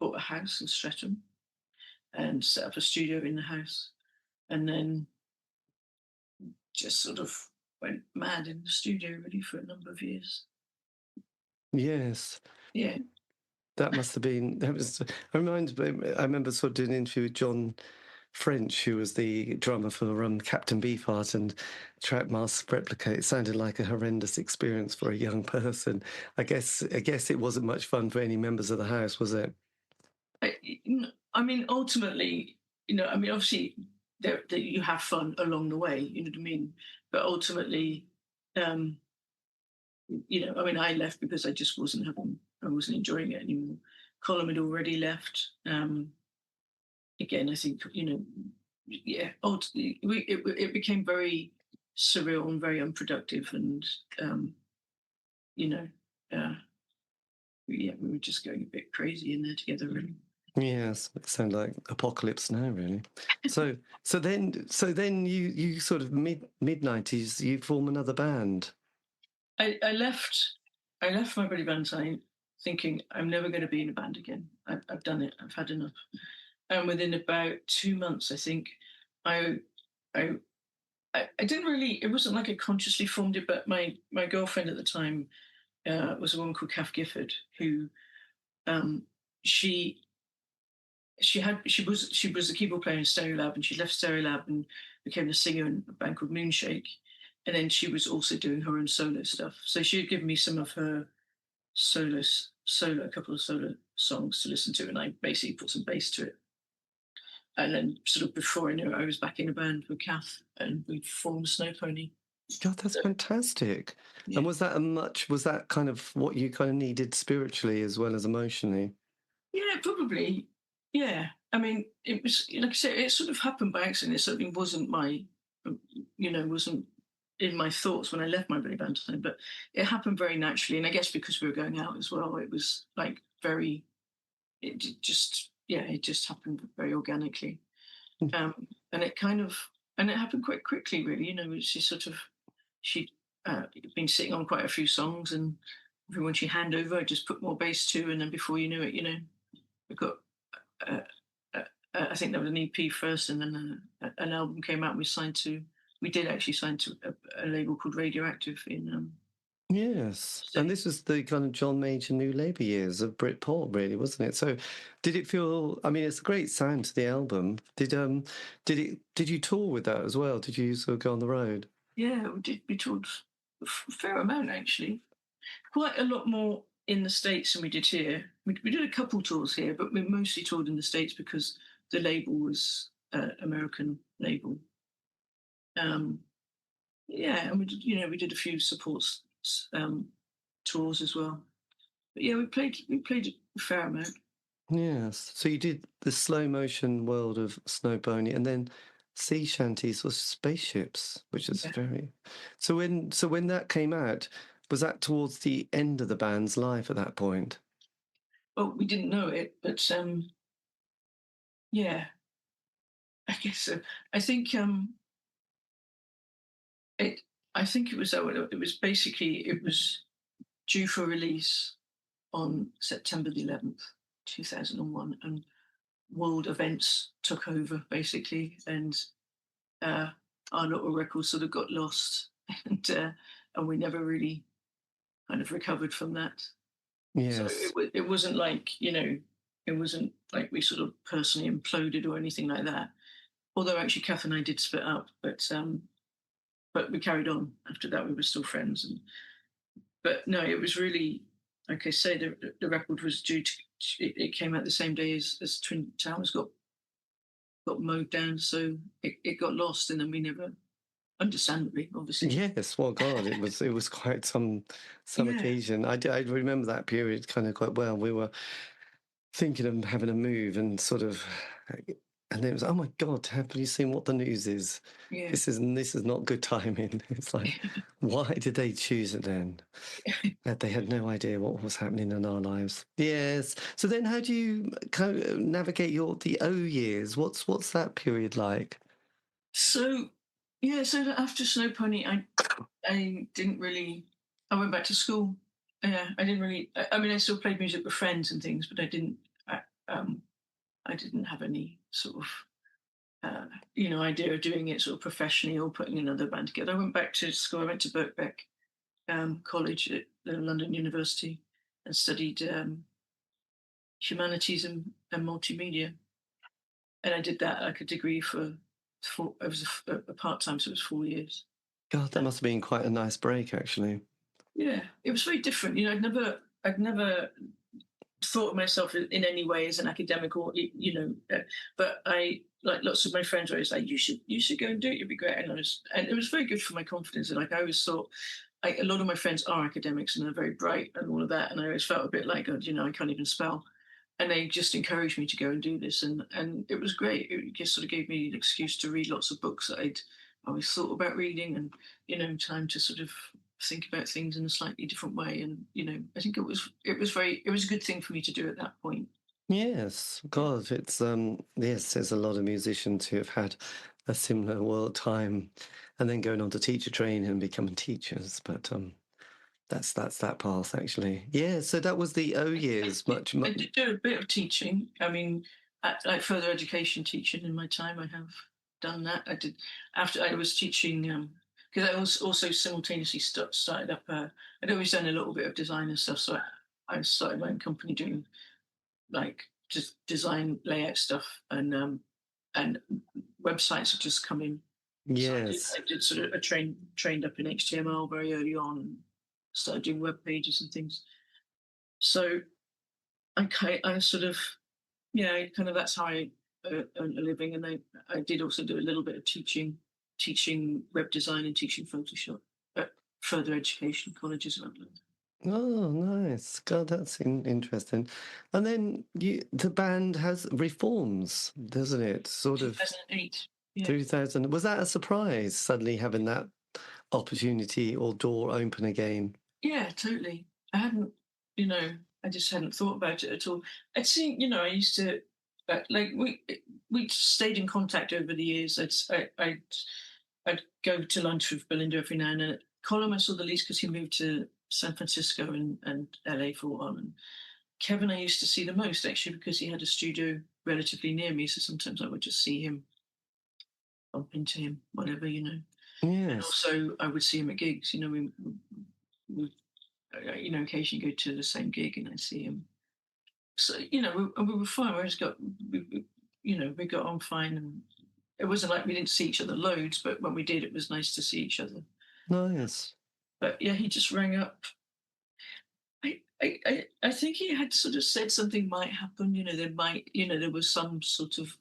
bought a house in Streatham and set up a studio in the house. And then just sort of went mad in the studio really for a number of years. Yes. Yeah. That must have been. That was. I remember sort of doing an interview with John French, who was the drummer for Captain Beefheart and Trackmaster Replicate. It sounded like a horrendous experience for a young person. I guess it wasn't much fun for any members of the house, was it? I mean, ultimately, obviously, you have fun along the way. You know what I mean? But ultimately, I mean, I left because I just I wasn't enjoying it anymore. Colin had already left. Again, I think, yeah, ultimately, it became very surreal and very unproductive. And, yeah, we were just going a bit crazy in there together, really. Yes, it sounds like apocalypse now, really. So then you sort of mid-90s, you form another band. I left My Bloody Valentine thinking I'm never going to be in a band again. I've done it. I've had enough. And within about 2 months, I think I didn't really. It wasn't like I consciously formed it, but my girlfriend at the time was a woman called Kath Gifford, who she was the keyboard player in Stereolab, and she left Stereolab and became the singer in a band called Moonshake. And then she was also doing her own solo stuff. So she had given me some of her a couple of solo songs to listen to, and I basically put some bass to it. And then sort of before I knew it, I was back in a band with Kath, and we formed Snowpony. God, that's fantastic. Yeah. And was that kind of what you kind of needed spiritually as well as emotionally? Yeah, probably. Yeah. I mean, it was, like I said, it sort of happened by accident. It certainly wasn't wasn't in my thoughts when I left My Bloody Valentine, but it happened very naturally. And I guess because we were going out as well, it was like it just happened very organically. And it happened quite quickly, really. She'd been sitting on quite a few songs, and everyone she hand over, I just put more bass to, and then before you knew it, we got. I think there was an EP first, and then an album came out. We did actually sign to a label called Radioactive in. Yes, and this was the kind of John Major New Labour years of Britpop, really, wasn't it? So, did it feel? I mean, it's a great sound to the album. Did you tour with that as well? Did you sort of go on the road? Yeah, we did. We toured a fair amount, actually. Quite a lot more in the States than we did here. We did a couple tours here, but we mostly toured in the States because the label was an American label. Yeah, and we did a few supports tours as well. But yeah, we played a fair amount. Yes. So you did the slow motion world of Snowpony, and then sea shanties or spaceships, which is very. So when that came out, was that towards the end of the band's life at that point? Well, we didn't know it, but yeah, I guess so. I think it. I think it was it was due for release on September the 11th, 2001, and world events took over basically, and our little record sort of got lost, and we never really kind of recovered from that. So Yes. it wasn't like it wasn't like we sort of personally imploded or anything like that. Although actually, Kath and I did split up, but we carried on after that. We were still friends, but no, it was really, like I say, the record was due to. It came out the same day as Twin Towers got mowed down, so it got lost, and then we never understandably, obviously. Yes, well, God, it was quite some Yeah, occasion. I remember that period kind of quite well. We were thinking of having a move and sort of, and it was, oh my God, have you seen what the news is? yeah. This is not good timing. It's like, why did they choose it then? That they had no idea what was happening in our lives. Yes. So then, how do you kind of navigate the O years? What's that period like? So, yeah, so after Snowpony, I didn't really. I went back to school. Yeah, I didn't really. I mean, I still played music with friends and things, but I didn't. Um, I didn't have any sort of idea of doing it sort of professionally or putting another band together. I went back to school. I went to Birkbeck College at London University and studied humanities and multimedia. And I did that like a degree for four. It was a part time, so it was 4 years. God, that must have been quite a nice break, actually. Yeah, it was very different. I'd never thought of myself in any way as an academic or but I like lots of my friends were always like, you should go and do it. You'd be great. And it was very good for my confidence. And like I always thought, a lot of my friends are academics and they're very bright and all of that. And I always felt a bit like, God, I can't even spell. And they just encouraged me to go and do this, and it was great. It just sort of gave me an excuse to read lots of books that I'd always thought about reading, and time to sort of think about things in a slightly different way. And I think it was a good thing for me to do at that point. Yes, God, it's yes, there's a lot of musicians who have had a similar world time and then going on to teacher training and becoming teachers. But that's that path actually. Yeah, so that was the O years, I did do a bit of teaching. I mean, like further education teaching in my time. I have done that. I did after I was teaching because I was also simultaneously started up. I'd always done a little bit of design and stuff, so I started my own company doing like just design layout stuff and websites have just come in. So Yes. I did sort of trained up in HTML very early on and started doing web pages and things. So I sort of kind of that's how I earned a living, and I did also do a little bit of teaching web design and teaching Photoshop at further education colleges around London. Oh, nice. God, that's interesting. And then the band has reforms, doesn't it? Sort of 2008. Yeah. 2000. Was that a surprise, suddenly having that opportunity or door open again? Yeah, totally. I hadn't, I just hadn't thought about it at all. I'd seen, I used to, like we stayed in contact over the years. I'd go to lunch with Belinda every now and then. Colin, I saw the least because he moved to San Francisco and LA for a while. And Kevin, I used to see the most actually because he had a studio relatively near me. So sometimes I would just see him, bump into him, whatever. And Yes. also I would see him at gigs. We occasionally go to the same gig and I see him. So we were fine. We got on fine, and it wasn't like we didn't see each other loads, but when we did, it was nice to see each other. Nice. But yeah, he just rang up. I think he had sort of said something might happen. There was some sort of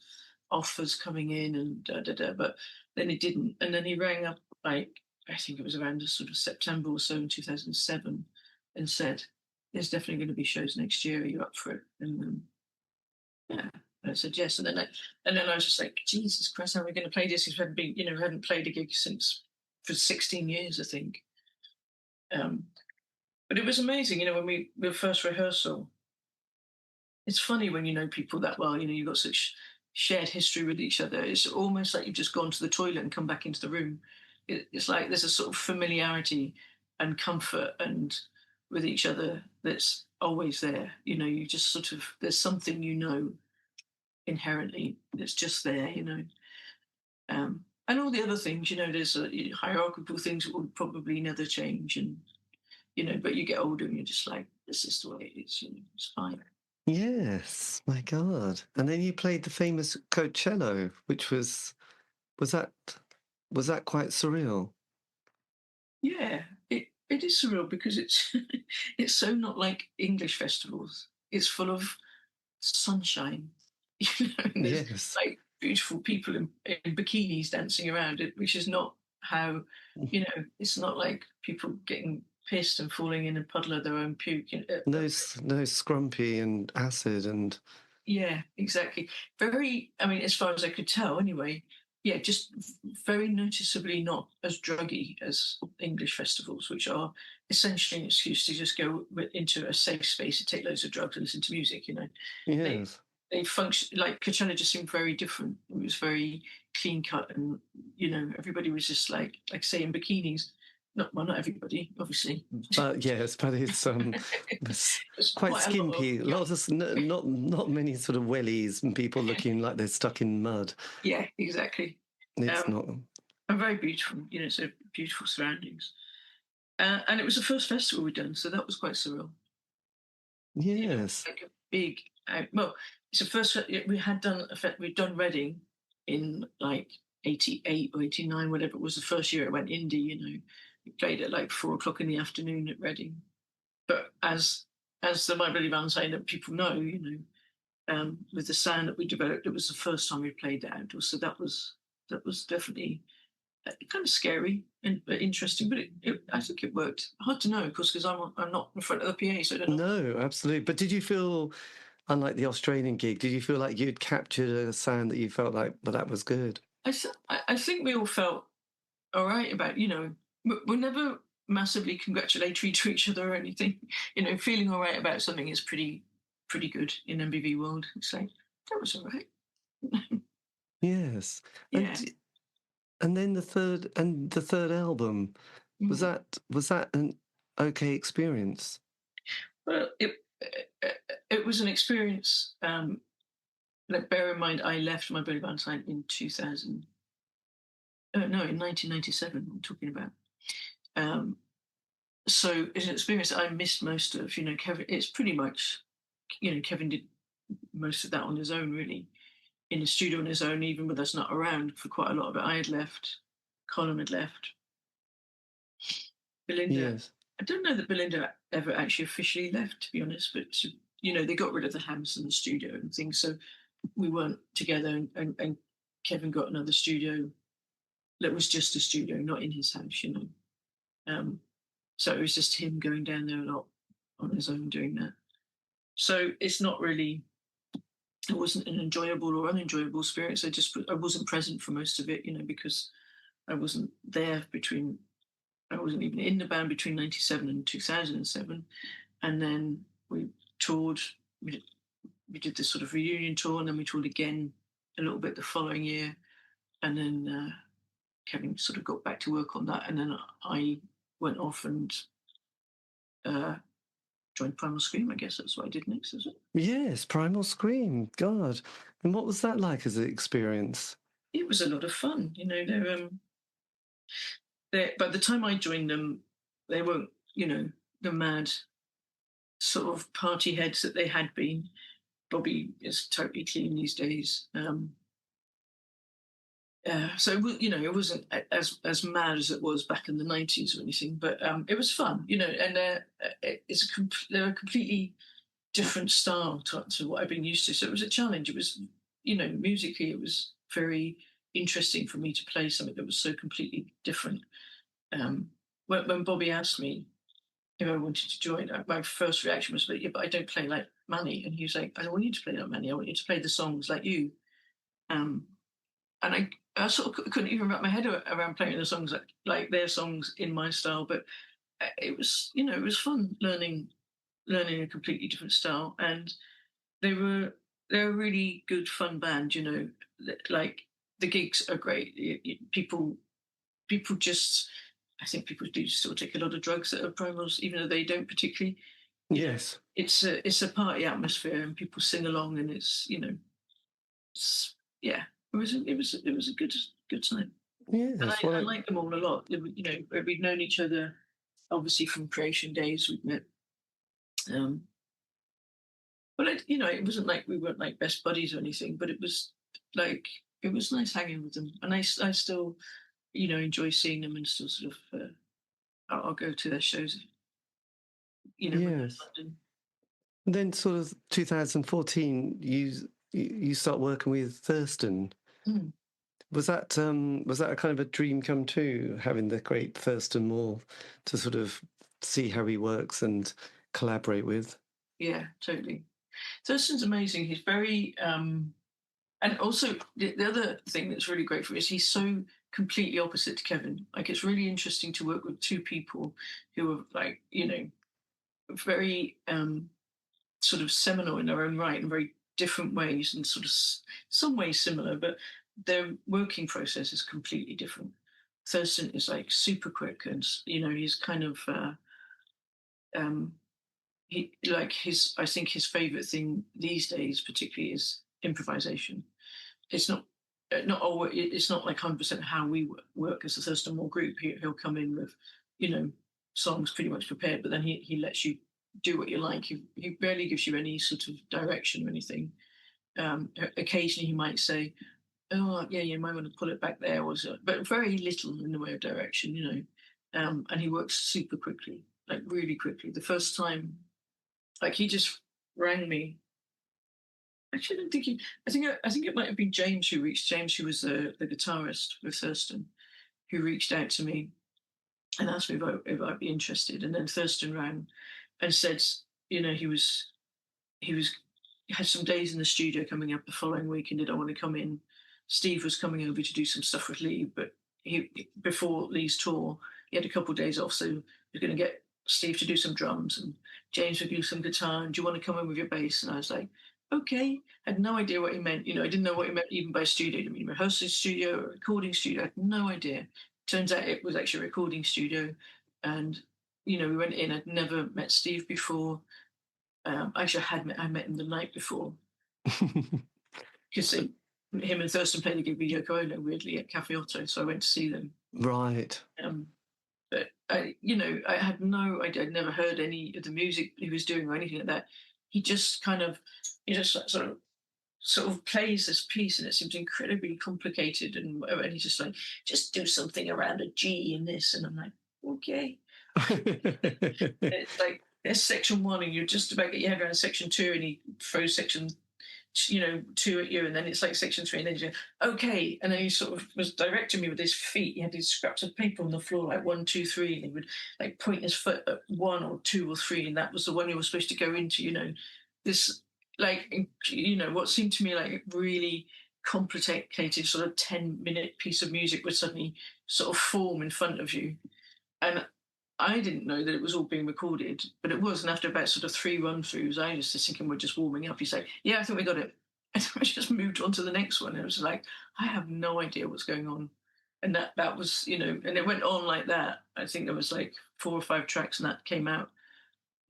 offers coming in and da da da, but then it didn't. And then he rang up like I think it was around the sort of September or so in 2007, and said, "There's definitely going to be shows next year. Are you up for it?" And yeah, I said yes. And then I was just like, Jesus Christ, how are we going to play this? Because we hadn't played a gig since for 16 years, I think. Um, but it was amazing, when we the first rehearsal. It's funny when you know people that well. You've got such shared history with each other. It's almost like you've just gone to the toilet and come back into the room. It's like there's a sort of familiarity and comfort and with each other that's always there. You just sort of there's something inherently that's just there. And all the other things, there's hierarchical things that will probably never change, and but you get older and you're just like, this is the way it is. It's fine. Yes. My God. And then you played the famous Coachella, which was that was that quite surreal? Yeah, it is surreal because it's it's so not like English festivals. It's full of sunshine, and there's Yes. like beautiful people in bikinis dancing around it, which is not how, it's not like people getting pissed and falling in a puddle of their own puke. No scrumpy and acid and... Yeah, exactly. Very, I mean, as far as I could tell anyway, yeah, just very noticeably not as druggy as English festivals, which are essentially an excuse to just go into a safe space and take loads of drugs and listen to music, Yes. They function, like Coachella just seemed very different. It was very clean cut and, everybody was just like say in bikinis. Not everybody, obviously. But yes, but it's quite skimpy. Lots of not many sort of wellies and people looking like they're stuck in mud. Yeah, exactly. It's not. And very beautiful, so beautiful surroundings. And it was the first festival we'd done, so that was quite surreal. Yes. Like a big, well, it's the first we'd done Reading in like 88 or 89, whatever it was. The first year it went indie, we played at like 4:00 in the afternoon at Reading. But as the My Bloody Valentine that people know, with the sound that we developed, it was the first time we played it outdoors. So that was definitely kind of scary but interesting. But I think it worked. Hard to know, of course, because I'm not in front of the PA, so I don't know. No, absolutely. But did you feel, unlike the Australian gig, did you feel like you'd captured a sound that you felt like that was good? I think we all felt all right about, we're never massively congratulatory to each other or anything. Feeling all right about something is pretty good in MBV world. It's like, that was all right. Yes. Yeah. And then the third album, was that an okay experience? Well, it was an experience. Like, bear in mind, I left My Bloody Valentine in 2000. No, in 1997. I'm talking about. So it's an experience that I missed most of. Kevin. It's pretty much, Kevin did most of that on his own, really, in the studio on his own, even with us not around for quite a lot of it. I had left. Colin had left. Belinda. Yes. I don't know that Belinda ever actually officially left, to be honest, but they got rid of the house and the studio and things, so we weren't together. And Kevin got another studio that was just a studio, not in his house, so it was just him going down there a lot on his own doing that. So it's not really. It wasn't an enjoyable or unenjoyable experience. I wasn't present for most of it, because I wasn't there I wasn't even in the band between 97 and 2007. And then we toured, we did this sort of reunion tour, and then we toured again a little bit the following year. And then Kevin sort of got back to work on that. And then I went off and joined Primal Scream. I guess that's what I did next, is it? Yes, Primal Scream. God. And what was that like as an experience? It was a lot of fun. By the time I joined them, they weren't, the mad sort of party heads that they had been. Bobby is totally clean these days. So it wasn't as mad as it was back in the 90s or anything, but it was fun, and they're a completely different style to what I've been used to. So it was a challenge. It was, musically, it was very interesting for me to play something that was so completely different. When Bobby asked me if I wanted to join, my first reaction was, "Yeah, but I don't play like Manny." And he was like, "I don't want you to play like Manny. I want you to play the songs like you." And I sort of couldn't even wrap my head around playing the songs like their songs in my style. But it was, it was fun learning a completely different style. And they're a really good, fun band. Like, the gigs are great. People just. I think people do still take a lot of drugs that are Primals, even though they don't particularly. Yes. It's a party atmosphere, and people sing along, and it's, yeah. It was a good time. Yes. And I like them all a lot. We'd known each other obviously from creation days. We'd met. But it wasn't like we weren't like best buddies or anything. But it was like, it was nice hanging with them, and I still, enjoy seeing them, and still sort of I'll go to their shows. Yes. And then sort of 2014, you start working with Thurston. Was that a kind of a dream come true, having the great Thurston Moore to sort of see how he works and collaborate with? Yeah, totally. Thurston's amazing. He's very, and also the other thing that's really great for him is he's so completely opposite to Kevin. Like it's really interesting to work with two people who are like, very sort of seminal in their own right in very different ways and sort of some ways similar, but their working process is completely different. Thurston is like super quick, and he's kind of he like his. I think his favorite thing these days, particularly, is improvisation. It's not always. It's not like 100% how we work as a Thurston Moore group. He'll come in with, songs pretty much prepared, but then he lets you do what you like. He barely gives you any sort of direction or anything. Occasionally, he might say, "Oh, yeah, you might want to pull it back there," or so, but very little in the way of direction. And he works super quickly, like really quickly. The first time, like he just rang me. Actually, I don't think he. I think it might have been James who reached. James, who was the guitarist with Thurston, who reached out to me and asked me if I'd be interested. And then Thurston rang and said, he had some days in the studio coming up the following week, and did I want to come in? Steve was coming over to do some stuff with Lee, but before Lee's tour, he had a couple of days off, so he was going to get Steve to do some drums, and James would do some guitar. And do you want to come in with your bass? And I was like, okay. I had no idea what he meant. I didn't know what he meant even by studio. I mean, rehearsal studio, or recording studio. I had no idea. Turns out it was actually a recording studio, and we went in. I'd never met Steve before. Actually, I met him the night before because him and Thurston played a gig with Yoko Ono weirdly at Cafe Otto, so I went to see them. Right. But I had no idea. I'd never heard any of the music he was doing or anything like that. He just kind of, sort of plays this piece, and it seems incredibly complicated, and he's just like, just do something around a G in this, and I'm like, okay. It's like there's section 1, and you're just about to get your head around section 2, and he throws section 2 at you, and then it's like section 3, and then you go, okay. And then he sort of was directing me with his feet. He had these scraps of paper on the floor, like 1, 2, 3, and he would like point his foot at 1 or 2 or 3, and that was the one you were supposed to go into. This like what seemed to me like really complicated sort of 10-minute piece of music would suddenly sort of form in front of you, and I didn't know that it was all being recorded, but it was. And after about sort of 3 run-throughs, I was just thinking we're just warming up. He's like, yeah, I think we got it. And I just moved on to the next one. It was like, I have no idea what's going on. And that was, and it went on like that. I think there was like 4 or 5 tracks, and that came out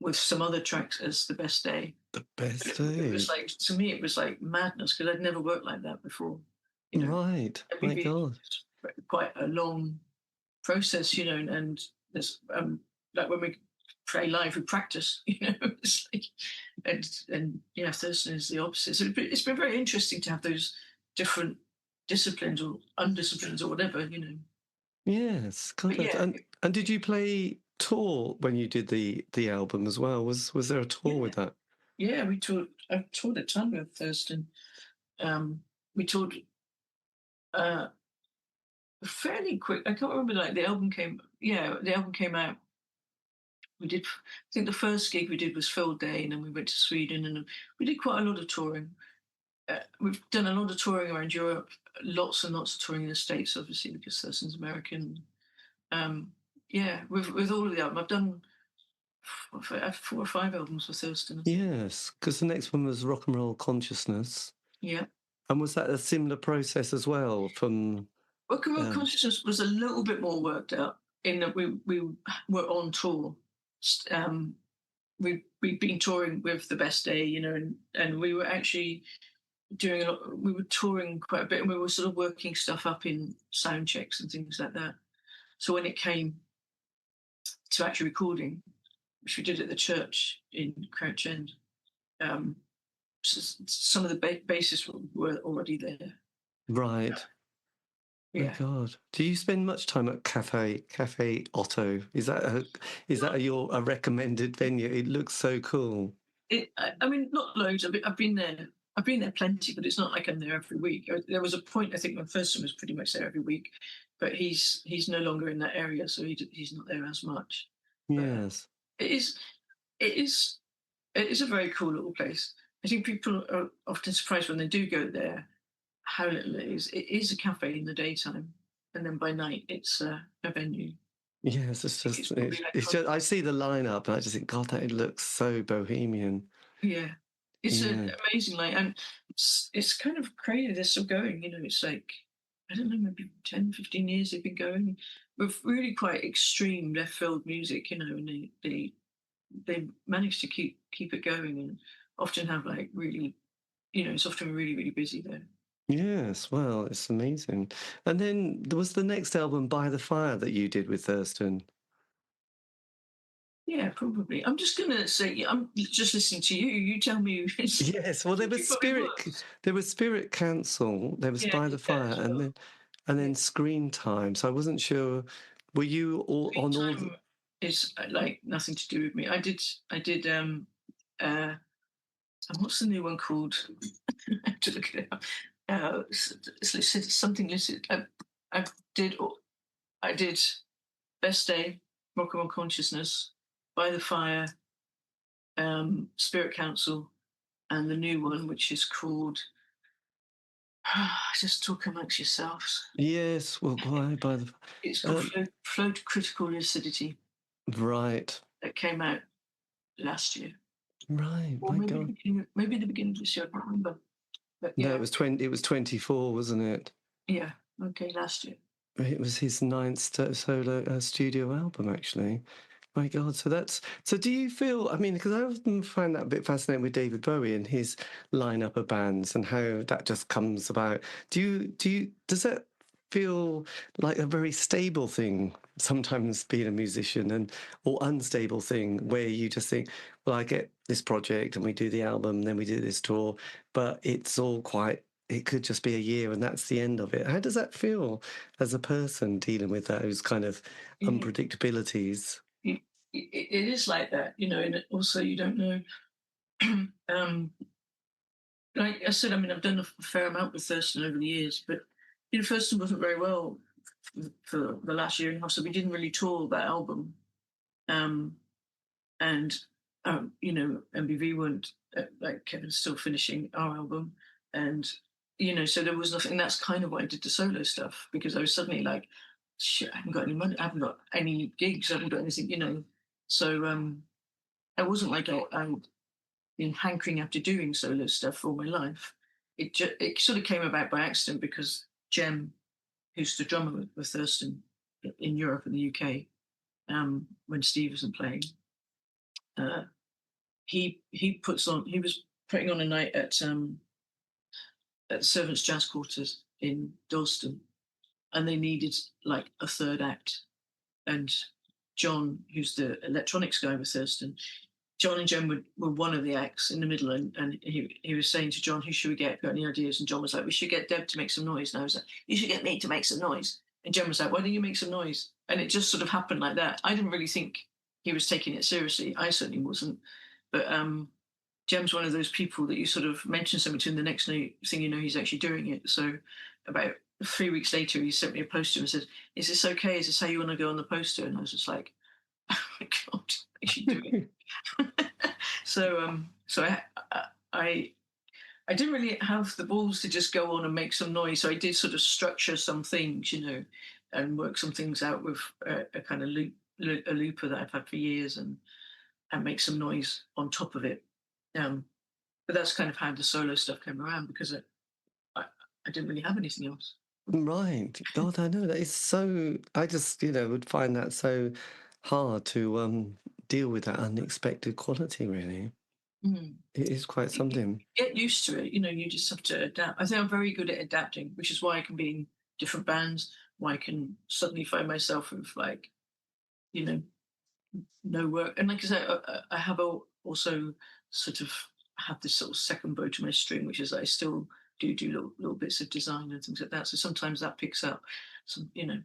with some other tracks as The Best Day. The Best Day. It was like, to me, it was like madness, because I'd never worked like that before. Right. My God. Quite a long process, and there's like when we play live, we practice, it's like, and yeah, Thurston is the opposite. So it's been very interesting to have those different disciplines or undisciplines or whatever, Yes. God, yeah. And did you play tour when you did the album as well? Was there a tour with that? Yeah, we toured. I toured a ton with Thurston. We toured fairly quick. I can't remember. Like the album came. Yeah, the album came out. We did. I think the first gig we did was Phil Day, and then we went to Sweden, and we did quite a lot of touring. We've done a lot of touring around Europe, lots and lots of touring in the States, obviously, because Thurston's American. Yeah, with all of the album, I've done 4 or 5 albums with Thurston. Yes, because the next one was Rock and Roll Consciousness. Yeah. And was that a similar process as well? From Rock and Roll Consciousness was a little bit more worked out in that we were on tour. We'd been touring with The Best Day, and we were actually doing a lot. We were touring quite a bit, and we were sort of working stuff up in sound checks and things like that. So when it came to actually recording, which we did at the church in Crouch End, some of the bases were already there. Right. Yeah. Oh God! Do you spend much time at Cafe Otto? Is that a recommended venue? It looks so cool. I mean, not loads. I've been there I've been there plenty, but it's not like I'm there every week. There was a point, I think, when Thurston was pretty much there every week, but he's no longer in that area, so he's not there as much. But Yes. it is it is it is a very cool little place. I think people are often surprised when they do go there how little it is. It is a cafe in the daytime, and then by night it's a venue. Yes, I think it's probably like it's just I see the lineup and I just think, God, that it looks so bohemian. yeah, it's an Yeah. amazing like, and it's kind of crazy they're still going. You know, it's like I don't know, maybe 10, 15 years they've been going with really quite extreme left field music. You know, and they manage to keep it going and often have like really, you know, it's often really really busy there. Yes, well, it's amazing. And then there was the next album, By the Fire, that you did with Thurston. Yeah, probably. I'm just gonna say I'm just listening to you. You tell me. Yes, well, I think it probably was. There was Spirit Council, there was Yeah, I By the did that Fire, as well. and Yeah. then Screen Time. So I wasn't sure, were you all Screen on all the, time is like nothing to do with me. I did and what's the new one called? I have to look it up. It's listed something listed. I did I did Best Day, Rock and Roll Consciousness, By the Fire, Spirit Council, and the new one which is called Just Talk Amongst Yourselves. yes, well, why By the, It's called um, Float Critical Lucidity right, that came out last year. right, Or my God. maybe the beginning of this year, I can't remember. But No, yeah, it was 24, wasn't it? yeah, okay, last year. It was his ninth solo studio album, actually. My God, so that's so. Do you feel? I mean, because I often find that a bit fascinating with David Bowie and his lineup of bands and how that just comes about. Does that feel like a very stable thing sometimes being a musician and or unstable thing where you just think, well, I get this project and we do the album, and then we do this tour, but it's all quite. It could just be a year and that's the end of it. How does that feel as a person dealing with those kind of Yeah, unpredictabilities? it is like that, you know, and also you don't know. um, like I said, I mean, I've done a fair amount with Thurston over the years, but you know, Thurston wasn't very well for the last year and a half, so we didn't really tour that album. Um, and you know, MBV weren't like Kevin's still finishing our album, and you know, so there was nothing. That's kind of why I did the solo stuff because I was suddenly like, shit, I haven't got any money, I haven't got any gigs, I haven't got anything, you know. So I wasn't like I'd been hankering after doing solo stuff all my life. It sort of came about by accident because Jem, who's the drummer with Thurston in Europe and the UK, when Steve wasn't playing. Uh, he was putting on a night at the Servants Jazz Quarters in Dalston, and they needed like a third act. And John, who's the electronics guy with Thurston, John and Jen were one of the acts in the middle, and he was saying to John, "Who should we get? Got any ideas?" And John was like, "We should get Deb to make some noise." And I was like, "You should get me to make some noise." And Jen was like, "Why don't you make some noise?" And it just sort of happened like that. I didn't really think he was taking it seriously. I certainly wasn't. But Jem's one of those people that you sort of mention something to, and the next thing you know, he's actually doing it. So about 3 weeks later, he sent me a poster and said, "Is this okay? Is this how you want to go on the poster?" And I was just like, "Oh my God, actually do it." So I I didn't really have the balls to just go on and make some noise. So I did sort of structure some things, you know, and work some things out with a kind of a looper that I've had for years, and make some noise on top of it. Um, but that's kind of how the solo stuff came around because I, I didn't really have anything else. Right. God, I know that is so. I just, would find that so hard to deal with that unexpected quality, really. Mm. It is quite You something. get used to it, you know. You just have to adapt. I think I'm very good at adapting, which is why I can be in different bands. Why I can suddenly find myself with like, you know, no work. And like I said, I have also sort of have this sort of second bow to my string, which is I still do little bits of design and things like that. So sometimes that picks up. Some, you know,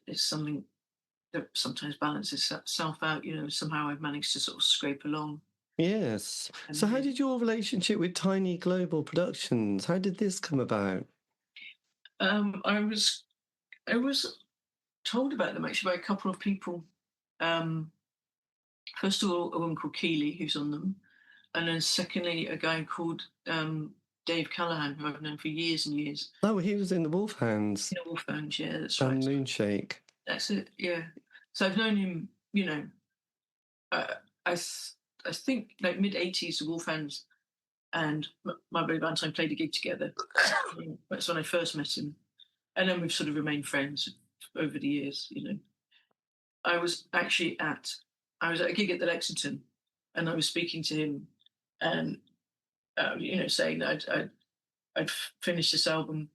it's something that sometimes balances itself out. You know, somehow I've managed to sort of scrape along. Yes. And So how did your relationship with Tiny Global Productions, how did this come about? I was told about them actually by a couple of people. Um, First of all, a woman called Keely, who's on them, and then secondly, a guy called Dave Callahan, who I've known for years and years. Oh, he was in the Wolfhounds In a Wolfband, yeah, that's and right. Moonshake. That's it, yeah. So I've known him, uh, I think like mid 80s, the Wolfhounds and My Bloody Valentine played a gig together. That's when I first met him. And then we've sort of remained friends over the years. I was actually I was at a gig at the Lexington and I was speaking to him and, saying that I'd finished this album.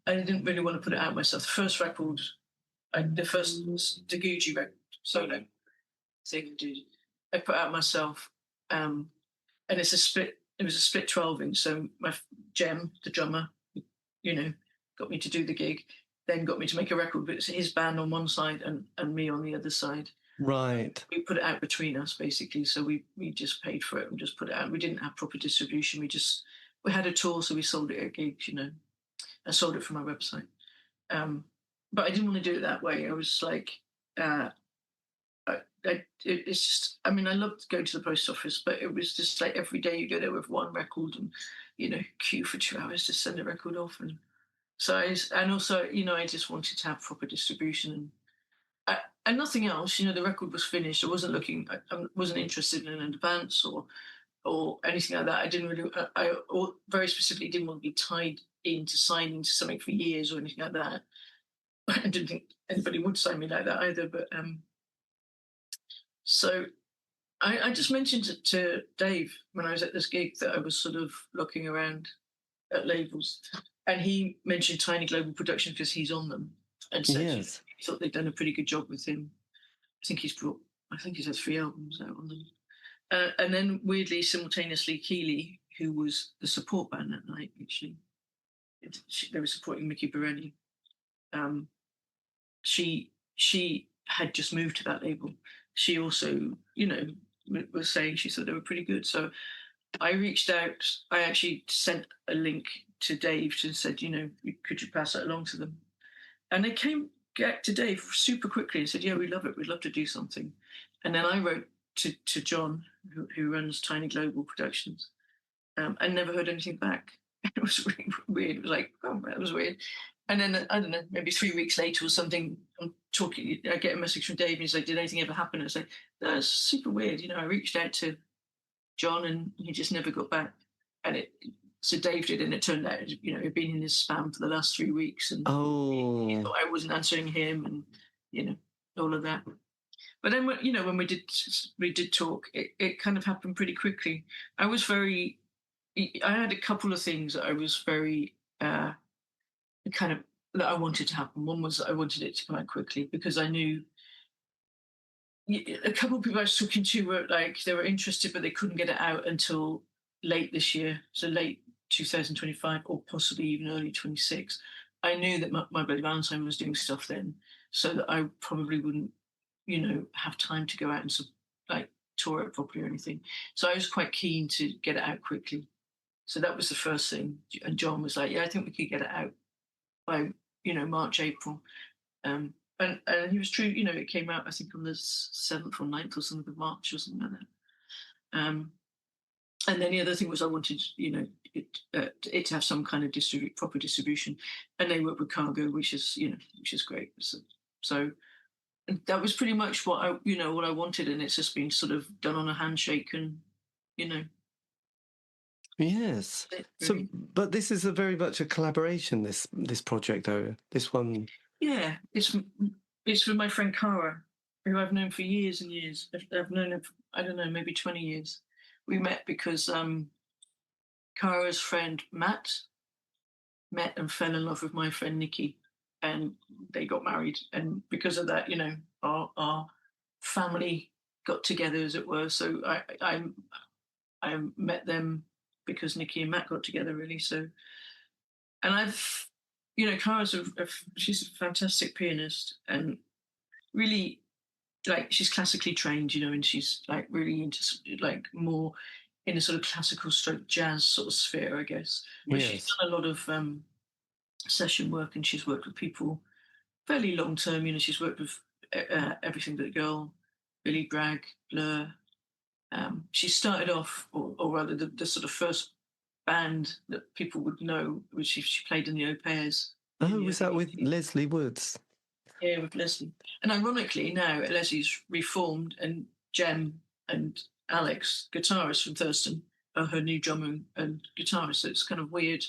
I didn't really want to put it out myself. The first record, the first Deb Googe record, solo thing I put out myself. And it's a split. It was a split 12-inch. So my Jem, the drummer, you know, got me to do the gig, then got me to make a record. But it's his band on one side and me on the other side. Right. We put it out between us basically. So we just paid for it and just put it out. We didn't have proper distribution. We had a tour, so we sold it at gigs. I sold it from my website. But I didn't want to do it that way. I was like, it's just, I mean, I loved going to the post office, but it was just like every day you go there with one record and, queue for 2 hours to send a record off. And so, and also, I just wanted to have proper distribution and nothing else. The record was finished. I wasn't looking, I wasn't interested in an advance or anything like that. I didn't really, or very specifically didn't want to be tied into signing to something for years or anything like that. I didn't think anybody would sign me like that either, but, so I just mentioned it to Dave when I was at this gig that I was sort of looking around at labels, and he mentioned Tiny Global Productions because he's on them, and said Yes. he thought they'd done a pretty good job with him. I think he's had 3 albums out on them, and then weirdly, simultaneously, Keely, who was the support band that night, actually, they were supporting Mickey Bereni. She had just moved to that label. She also, was saying she thought they were pretty good. So I reached out. I actually sent a link to Dave and said, could you pass that along to them? And they came back to Dave super quickly and said, yeah, we love it. We'd love to do something. And then I wrote to John, who runs Tiny Global Productions, and never heard anything back. It was really weird. It was like, oh, that was weird. And then, I don't know, maybe 3 weeks later or something, I get a message from Dave and he's like, did anything ever happen? I was like, that's super weird. I reached out to John and he just never got back. So Dave did, and it turned out, he'd been in his spam for the last 3 weeks and he thought I wasn't answering him and, all of that. But then, when we did talk, it kind of happened pretty quickly. I had a couple of things that I was very, kind of that I wanted to happen. One was that I wanted it to come out quickly because I knew a couple of people I was talking to were like they were interested, but they couldn't get it out until late this year, so late 2025 or possibly even early 26. I knew that my Bloody Valentine was doing stuff then, so that I probably wouldn't, have time to go out and like tour it properly or anything. So I was quite keen to get it out quickly. So that was the first thing. And John was like, "Yeah, I think we could get it out by March, April." And he was true. It came out I think on the 7th or 9th or something of March or something like that. And then the other thing was I wanted it to have some kind of proper distribution, and they work with Cargo, which is great. So that was pretty much what I wanted, and it's just been sort of done on a handshake, and. Yes. So, but this is very much a collaboration. This project, though. This one. Yeah, it's with my friend Cara, who I've known for years and years. I've known her, I don't know, maybe 20 years. We met because Cara's friend Matt met and fell in love with my friend Nikki, and they got married. And because of that, our family got together, as it were. So I met them because Nikki and Matt got together, really. So, and Cara's she's a fantastic pianist and really like she's classically trained, and she's like really into like more in a sort of classical stroke jazz sort of sphere, I guess. But she's Yes. done a lot of session work, and she's worked with people fairly long term. She's worked with Everything But a Girl, Billy Bragg, Blur. She started off, or rather, the sort of first band that people would know was she played in the Au Pairs in Oh, the was that early with 80s. Leslie Woods? Yeah, with Leslie. And ironically, now Leslie's reformed, and Jem and Alex, guitarist from Thurston, are her new drummer and guitarist. So it's kind of weird.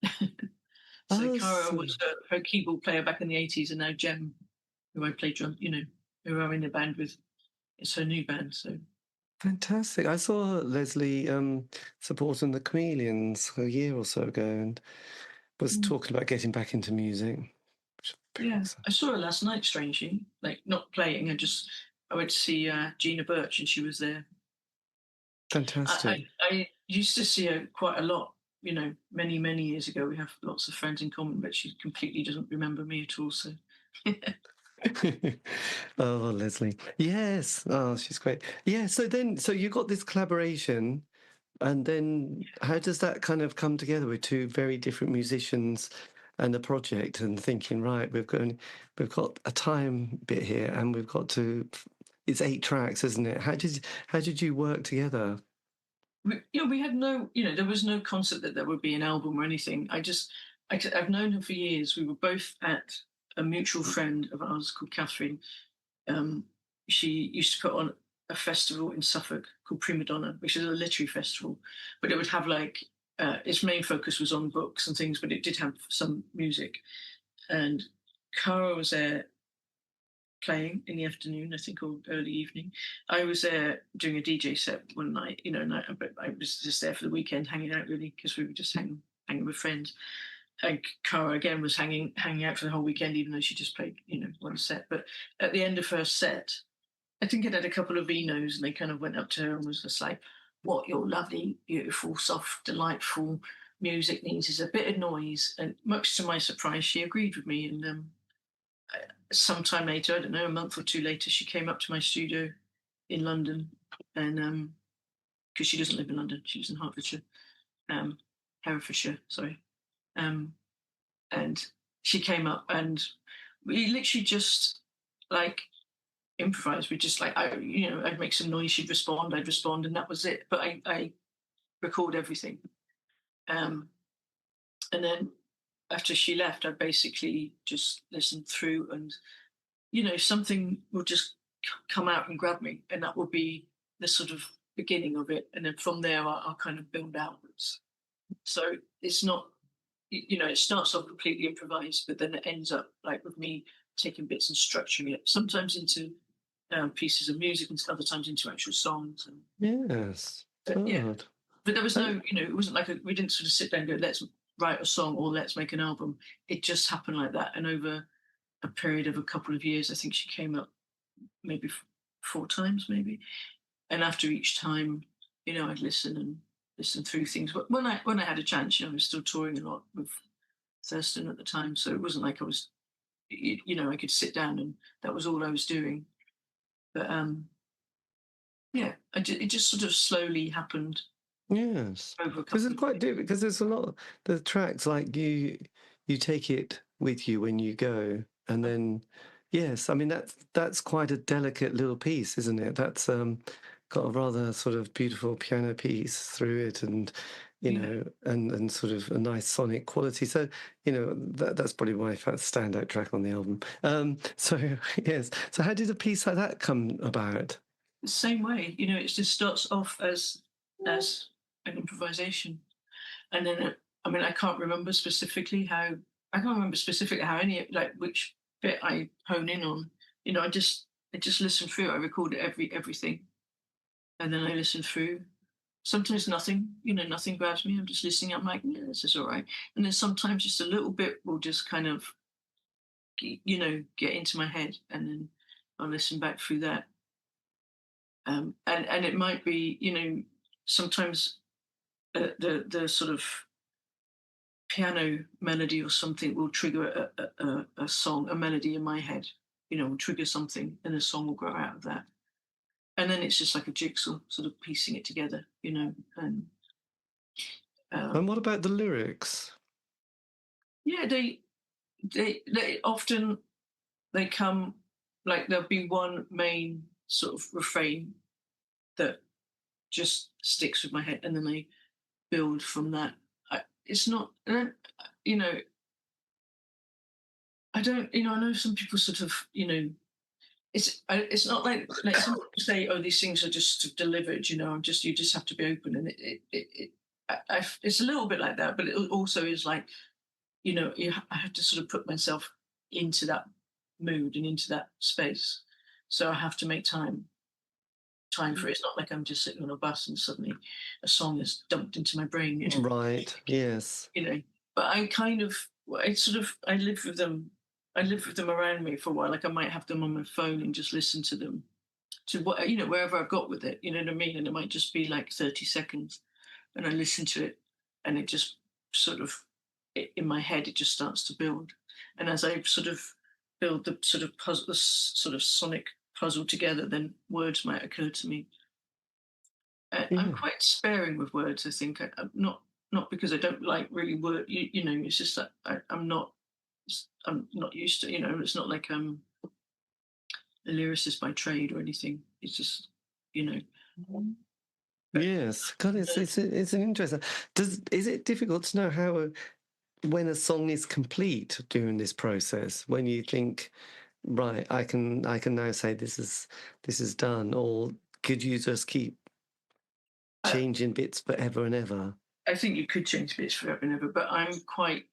So Oh, Cara was her keyboard player back in the 80s, and now Jem, who I play drum, who I'm in the band with, it's her new band. So fantastic. I saw Leslie supporting the Chameleons a year or so ago and was talking about getting back into music. Which is very yeah, exciting. I saw her last night. Strangely, like not playing. I went to see Gina Birch, and she was there. Fantastic. I used to see her quite a lot, many, many years ago. We have lots of friends in common, but she completely doesn't remember me at all. So, Oh, Leslie. Yes. Oh, she's great. Yeah. So you got this collaboration, and then how does that kind of come together with two very different musicians and a project and thinking, right, we've got a time bit here and we've got to, it's 8 tracks, isn't it? How did you work together? we had no, there was no concept that there would be an album or anything. I've known her for years. We were both at a mutual friend of ours called Catherine. Um, she used to put on a festival in Suffolk called Prima Donna, which is a literary festival, but it would have like its main focus was on books and things, but it did have some music. And Cara was there playing in the afternoon, I think, or early evening. I was there doing a DJ set one night, but I was just there for the weekend, hanging out really, because we were just hanging with friends. And Cara again was hanging out for the whole weekend, even though she just played, one set. But at the end of her set, I think it had a couple of Vinos, and they kind of went up to her and was just like, "What your lovely, beautiful, soft, delightful music needs is a bit of noise." And much to my surprise, she agreed with me. And sometime later, I don't know, a month or two later, she came up to my studio in London, and because she doesn't live in London, she lives in Hertfordshire, Herefordshire, sorry. Um, and she came up, and we literally just like improvised. We just like I'd make some noise, she'd respond, I'd respond, and that was it. But I record everything. Um, and then after she left, I basically just listened through, and something will just come out and grab me, and that will be the sort of beginning of it, and then from there I'll kind of build outwards. So it's not, it starts off completely improvised, but then it ends up like with me taking bits and structuring it, sometimes into pieces of music, and other times into actual songs. And Yes. yeah, Good. but there was no, it wasn't like we didn't sort of sit down and go, let's write a song or let's make an album. It just happened like that, and over a period of a couple of years, I think she came up maybe 4 times, maybe. And after each time, I'd listen through things. But when I had a chance, I was still touring a lot with Thurston at the time, so it wasn't like I was, I could sit down and that was all I was doing. But yeah, it just sort of slowly happened Yes. over a Because couple it's of quite years. different, because there's a lot of the tracks like you take it with you when you go, and then yes, I mean that's quite a delicate little piece, isn't it? That's got a rather sort of beautiful piano piece through it, and Yeah. and sort of a nice sonic quality. So that's probably my standout track on the album. So yes. So how did a piece like that come about? The same way, it just starts off as an improvisation, and then I mean, I can't remember specifically how any like which bit I hone in on. I just listen through. I record everything, and then I listen through. Sometimes nothing, nothing grabs me. I'm just listening. I'm like, yeah, this is all right. And then sometimes just a little bit will just kind of, get into my head, and then I'll listen back through that. And it might be, sometimes the sort of piano melody or something will trigger a song, a melody in my head. will trigger something, and a song will grow out of that. And then it's just like a jigsaw, sort of piecing it together, and And what about the lyrics? yeah, they often they come like there'll be one main sort of refrain that just sticks with my head, and then they build from that. It's not, you know, I don't, I know some people sort of, it's not like some people say, oh, these things are just delivered, you just have to be open, and it's a little bit like that, but it also is like, I have to sort of put myself into that mood and into that space, so I have to make time for it. It's not like I'm just sitting on a bus and suddenly a song is dumped into my brain, Right. Yes. But I live with them. I live with them around me for a while. Like I might have them on my phone and just listen to them to what, wherever I've got with it, you know what I mean? And it might just be like 30 seconds and I listen to it and it just sort of, in my head, it just starts to build. And as I sort of build the sort of puzzle, the sort of sonic puzzle together, then words might occur to me. I'm quite sparing with words. I think I'm not because I don't like really word. It's just that I'm not used to. It's not like I'm a lyricist by trade or anything. It's just, Yes. God, it's an interesting. Is it difficult to know how when a song is complete during this process? When you think, right, I can now say this is done, or could you just keep changing bits forever and ever? I think you could change bits forever and ever, but I'm quite.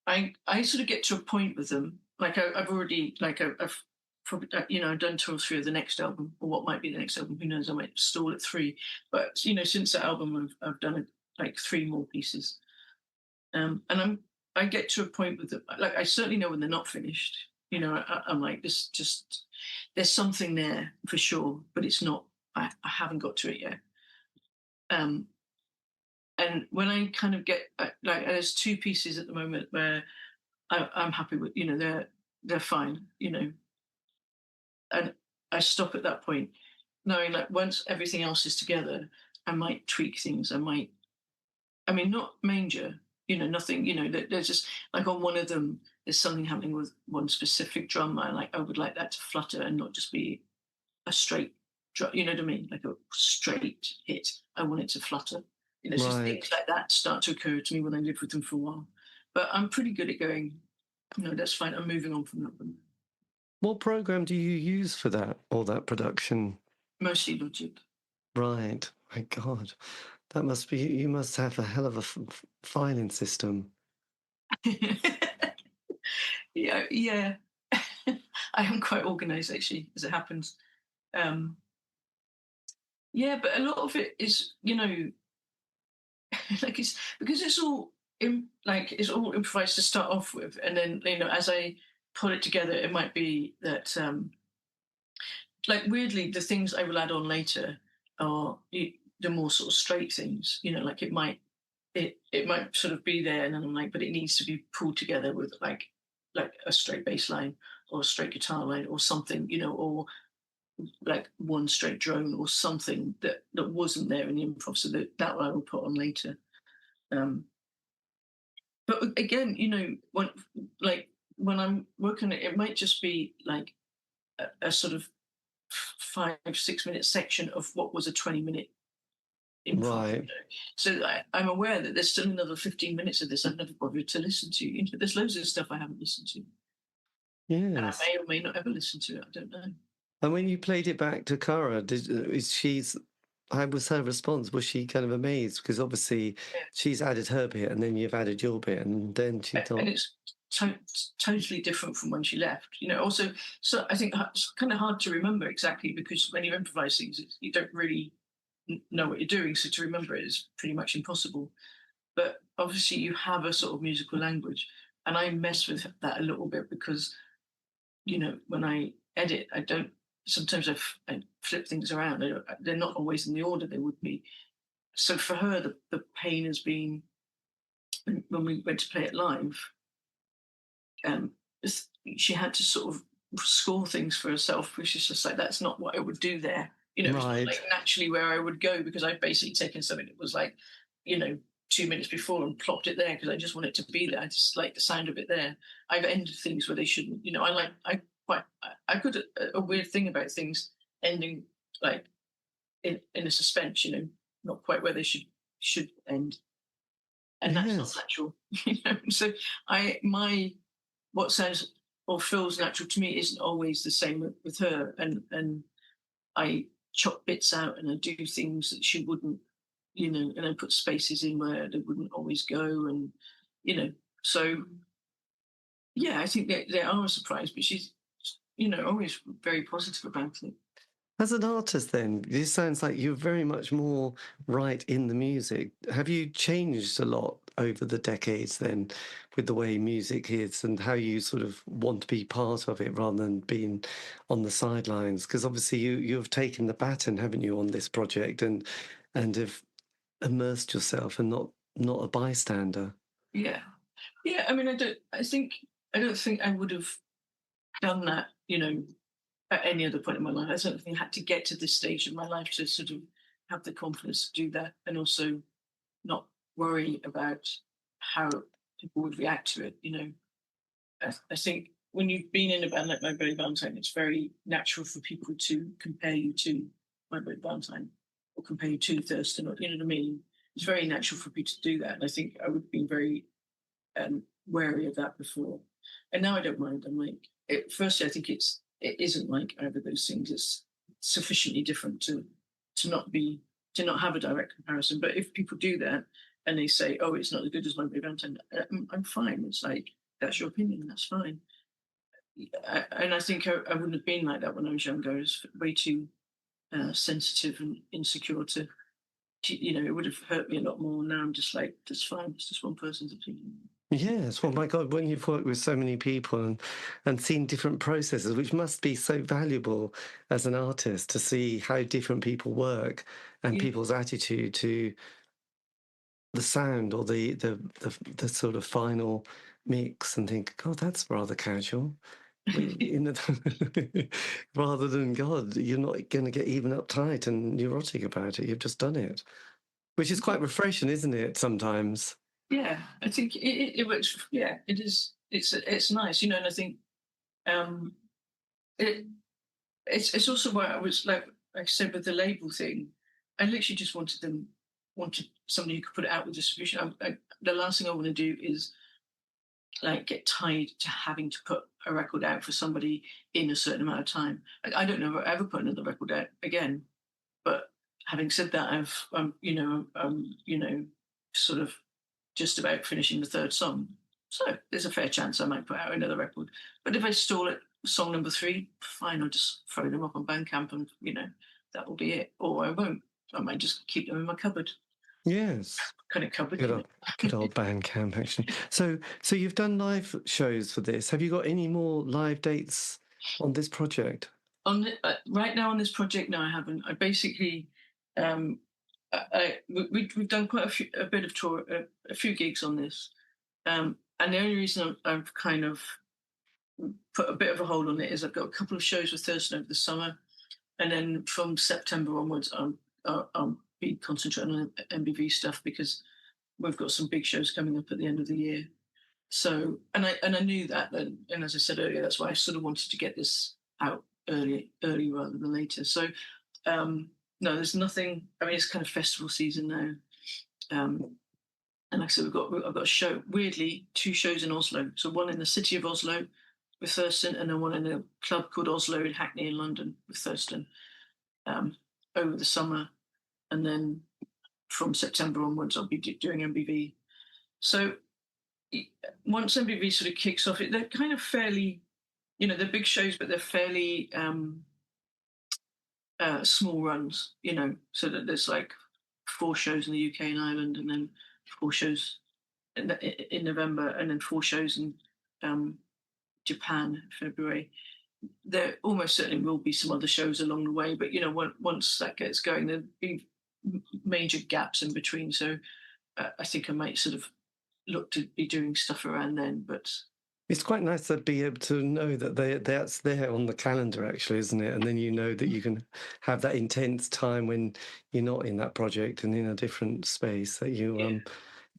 I sort of get to a point with them. Like I've already I've probably I've done 2 or 3 of the next album, or what might be the next album. Who knows? I might stall at 3. But since that album, I've done like 3 more pieces. And I get to a point with them. Like I certainly know when they're not finished. I'm like this. Just there's something there for sure, but it's not. I haven't got to it yet. And when I kind of get there's 2 pieces at the moment where I'm happy with. They're fine. And I stop at that point, knowing like once everything else is together, I might tweak things. I mean, not major. Nothing. There's just like on one of them, there's something happening with one specific drum. I would like that to flutter and not just be a straight drum. You know what I mean? Like a straight hit. I want it to flutter. It's just things like that start to occur to me when I live with them for a while. But I'm pretty good at going, no, that's fine. I'm moving on from that one. What program do you use for that, all that production? Mostly Logic. Right. My God. That must be, you must have a hell of a filing system. Yeah. I am quite organised, actually, as it happens. Yeah, but a lot of it is, like it's because it's all it's all improvised to start off with, and then as I put it together, it might be that like weirdly the things I will add on later are the more sort of straight things. Like it might sort of be there, and then I'm like, but it needs to be pulled together with like a straight bass line or a straight guitar line or something, or like one straight drone or something that wasn't there in the improv, so that I will put on later. But again, when I'm working it might just be like a sort of 5-6 minute section of what was a 20-minute improv. Right. So I'm aware that there's still another 15 minutes of this I've never bothered to listen to. There's loads of stuff I haven't listened to. Yes. And I may or may not ever listen to it. I don't know. And when you played it back to Cara, how was her response? Was she kind of amazed? Because obviously she's added her bit and then you've added your bit, and then she thought... And it's totally different from when she left. Also, so I think it's kind of hard to remember exactly, because when you improvise things, you don't really know what you're doing, so to remember it is pretty much impossible. But obviously you have a sort of musical language, and I mess with that a little bit because, when I edit, sometimes I flip things around. They're not always in the order they would be. So for her, the pain has been when we went to play it live. she had to sort of score things for herself, which is just like, that's not what I would do there. You know, it's not Right. like naturally where I would go, because I've basically taken something that was like, 2 minutes before and plopped it there because I just want it to be there. I just like the sound of it there. I've ended things where they shouldn't. I got a weird thing about things ending like in a suspense. Not quite where they should end, and that's not Yes. natural. So what sounds or feels natural to me isn't always the same with her, and I chop bits out and I do things that she wouldn't, and I put spaces in where they wouldn't always go, and so yeah, I think they are a surprise, but she's always very positive about it. As an artist, then, this sounds like you're very much more right in the music. Have you changed a lot over the decades then with the way music is and how you sort of want to be part of it rather than being on the sidelines? Because obviously you've taken the baton, haven't you, on this project and have immersed yourself and not a bystander. Yeah, yeah. I mean, I don't think I would have done that, at any other point in my life. I don't think I had to get to this stage in my life to sort of have the confidence to do that, and also not worry about how people would react to it. I think when you've been in a band like My Bloody Valentine, it's very natural for people to compare you to My Bloody Valentine or compare you to Thurston, or you know what I mean. It's very natural for people to do that, and I think I would have been very wary of that before, and now I don't mind. I'm like, firstly, I think it isn't like either of those things. It's sufficiently different to not have a direct comparison. But if people do that and they say, "Oh, it's not as good as My Bloody Valentine," I'm fine. It's like, that's your opinion. That's fine. And I think I wouldn't have been like that when I was younger. I was way too sensitive and insecure it would have hurt me a lot more. Now I'm just like, that's fine. It's just one person's opinion. Yes, well, my God, when you've worked with so many people and seen different processes, which must be so valuable as an artist to see how different people work and Yeah. people's attitude to the sound or the sort of final mix and think, God, that's rather casual. Rather than, God, you're not going to get even uptight and neurotic about it. You've just done it, which is quite refreshing, isn't it, sometimes? Yeah, I think it works. Yeah, it is. It's nice, and I think um, it it's also why I was like I said with the label thing. I literally just wanted somebody who could put it out with distribution. The last thing I want to do is like get tied to having to put a record out for somebody in a certain amount of time. I don't know if I'll ever put another record out again. But having said that, sort of just about finishing the third song. So there's a fair chance I might put out another record. But if I stall at song number 3, fine, I'll just throw them up on Bandcamp and, that will be it. Or I won't. I might just keep them in my cupboard. Yes. Kind of cupboard. Good old Bandcamp, actually. So you've done live shows for this. Have you got any more live dates on this project? Right now on this project, no, I haven't. I basically, we've done quite a bit of tour, a few gigs on this, and the only reason I've kind of put a bit of a hold on it is I've got a couple of shows with Thurston over the summer, and then from September onwards, I'll be concentrating on MBV stuff because we've got some big shows coming up at the end of the year. So, and I knew that then, and as I said earlier, that's why I sort of wanted to get this out early rather than later. So, no, there's nothing. I mean, it's kind of festival season now, and like I said, I've got a show. Weirdly, 2 shows in Oslo. So one in the city of Oslo with Thurston, and then one in a club called Oslo in Hackney in London with Thurston over the summer, and then from September onwards, I'll be doing MBV. So once MBV sort of kicks off, they're kind of fairly, they're big shows, but they're fairly small runs, so that there's like 4 shows in the UK and Ireland, and then 4 shows in November, and then 4 shows in Japan in February. There almost certainly will be some other shows along the way, but once that gets going, there'll be major gaps in between. So I think I might sort of look to be doing stuff around then, but It's quite nice to be able to know that that's there on the calendar, actually, isn't it? And then you know that you can have that intense time when you're not in that project and in a different space that you Yeah.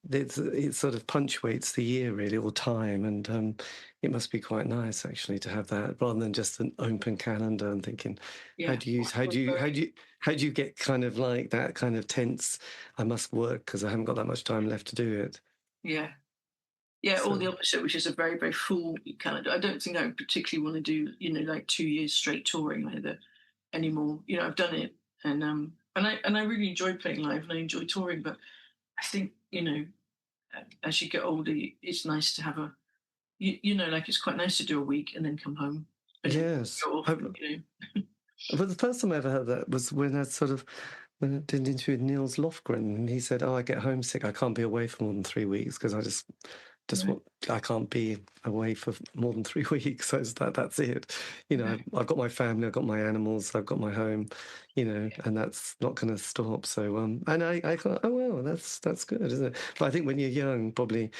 it sort of punctuates the year really, or time, and it must be quite nice actually to have that rather than just an open calendar and thinking, Yeah. how do you get kind of like that kind of tense? I must work because I haven't got that much time left to do it. Yeah. Yeah, or the So opposite, which is a very, very full calendar. I don't think I particularly want to do, like 2 years straight touring either anymore. I've done it, and I really enjoy playing live and I enjoy touring, but I think, as you get older, it's nice to have like it's quite nice to do a week and then come home and then yes, go off. but the first time I ever heard that was when when I did an interview with Niels Lofgren, and he said, "Oh, I get homesick. I can't be away for more than 3 weeks because I just Right. want I can't be away for more than 3 weeks. So that's it. Right. I've got my family, I've got my animals, I've got my home, Yeah. and that's not going to stop. So and I thought, oh well, that's good, isn't it? But I think when you're young, probably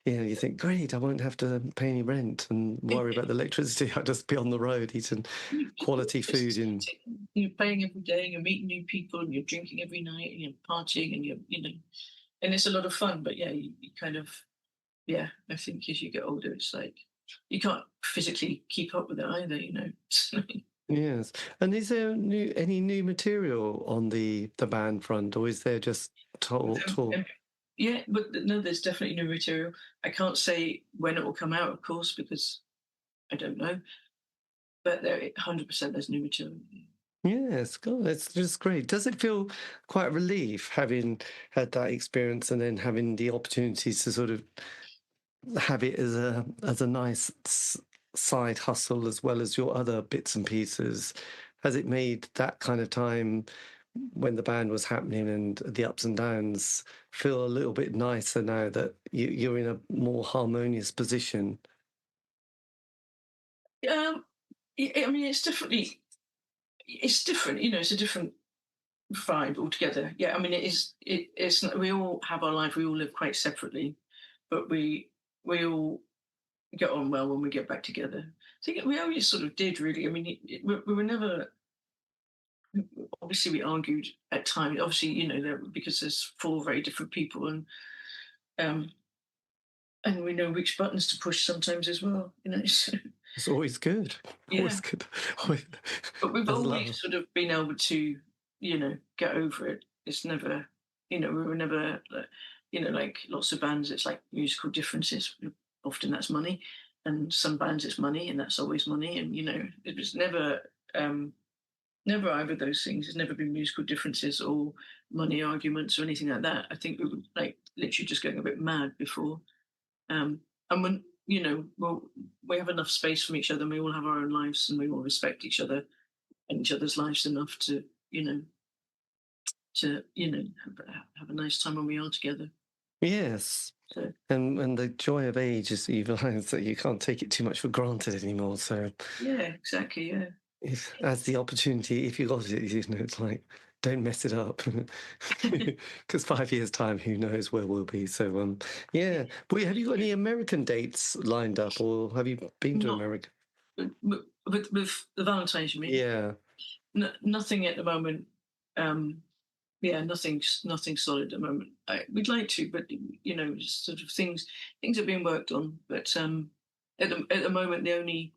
you think, great, I won't have to pay any rent and worry about the electricity. I'll just be on the road eating quality food It's in. exciting. You're playing every day, and you're meeting new people, and you're drinking every night, and you're partying, and and it's a lot of fun. But yeah, you kind of, yeah, I think as you get older, it's like you can't physically keep up with it either. Yes. And is there any new material on the band front, or is there just talk? Yeah, but no, there's definitely new material. I can't say when it will come out, of course, because I don't know. But 100% there's new material. Yes, God, it's just great. Does it feel quite a relief having had that experience and then having the opportunity to sort of have it as a nice side hustle as well as your other bits and pieces? Has it made that kind of time when the band was happening and the ups and downs feel a little bit nicer now that you're in a more harmonious position? Um, I mean, it's different. It's a different vibe altogether. Yeah, I mean, it's we all have our life. We all live quite separately, but we all get on well when we get back together. I think we always sort of did, really. I mean, we were never. Obviously, we argued at times. Obviously, because there's four very different people, um, and we know which buttons to push sometimes as well. So, It's always good. yeah. Always good. But we've As always love. sort of been able to, get over it. It's never, we were never, like lots of bands, it's like musical differences. Often that's money, and some bands it's money, and that's always money. And it was never either of those things. It's never been musical differences or money arguments or anything like that. I think we were like literally just going a bit mad before. And when well, we have enough space from each other, and we all have our own lives, and we all respect each other and each other's lives enough to have a nice time when we are together. Yes. So And the joy of age is you realize that you can't take it too much for granted anymore. So yeah, exactly. Yeah. if as the opportunity, if you got it, it's like don't mess it up. Because 5 years time, who knows where we'll be. So yeah. But have you got any American dates lined up, or have you been to Not America? with the Valentine's, you mean? Yeah. Nothing at the moment. Um, yeah, nothing solid at the moment. We'd like to, but just sort of things are being worked on. But at the moment, the only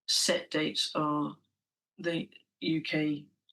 set dates are the UK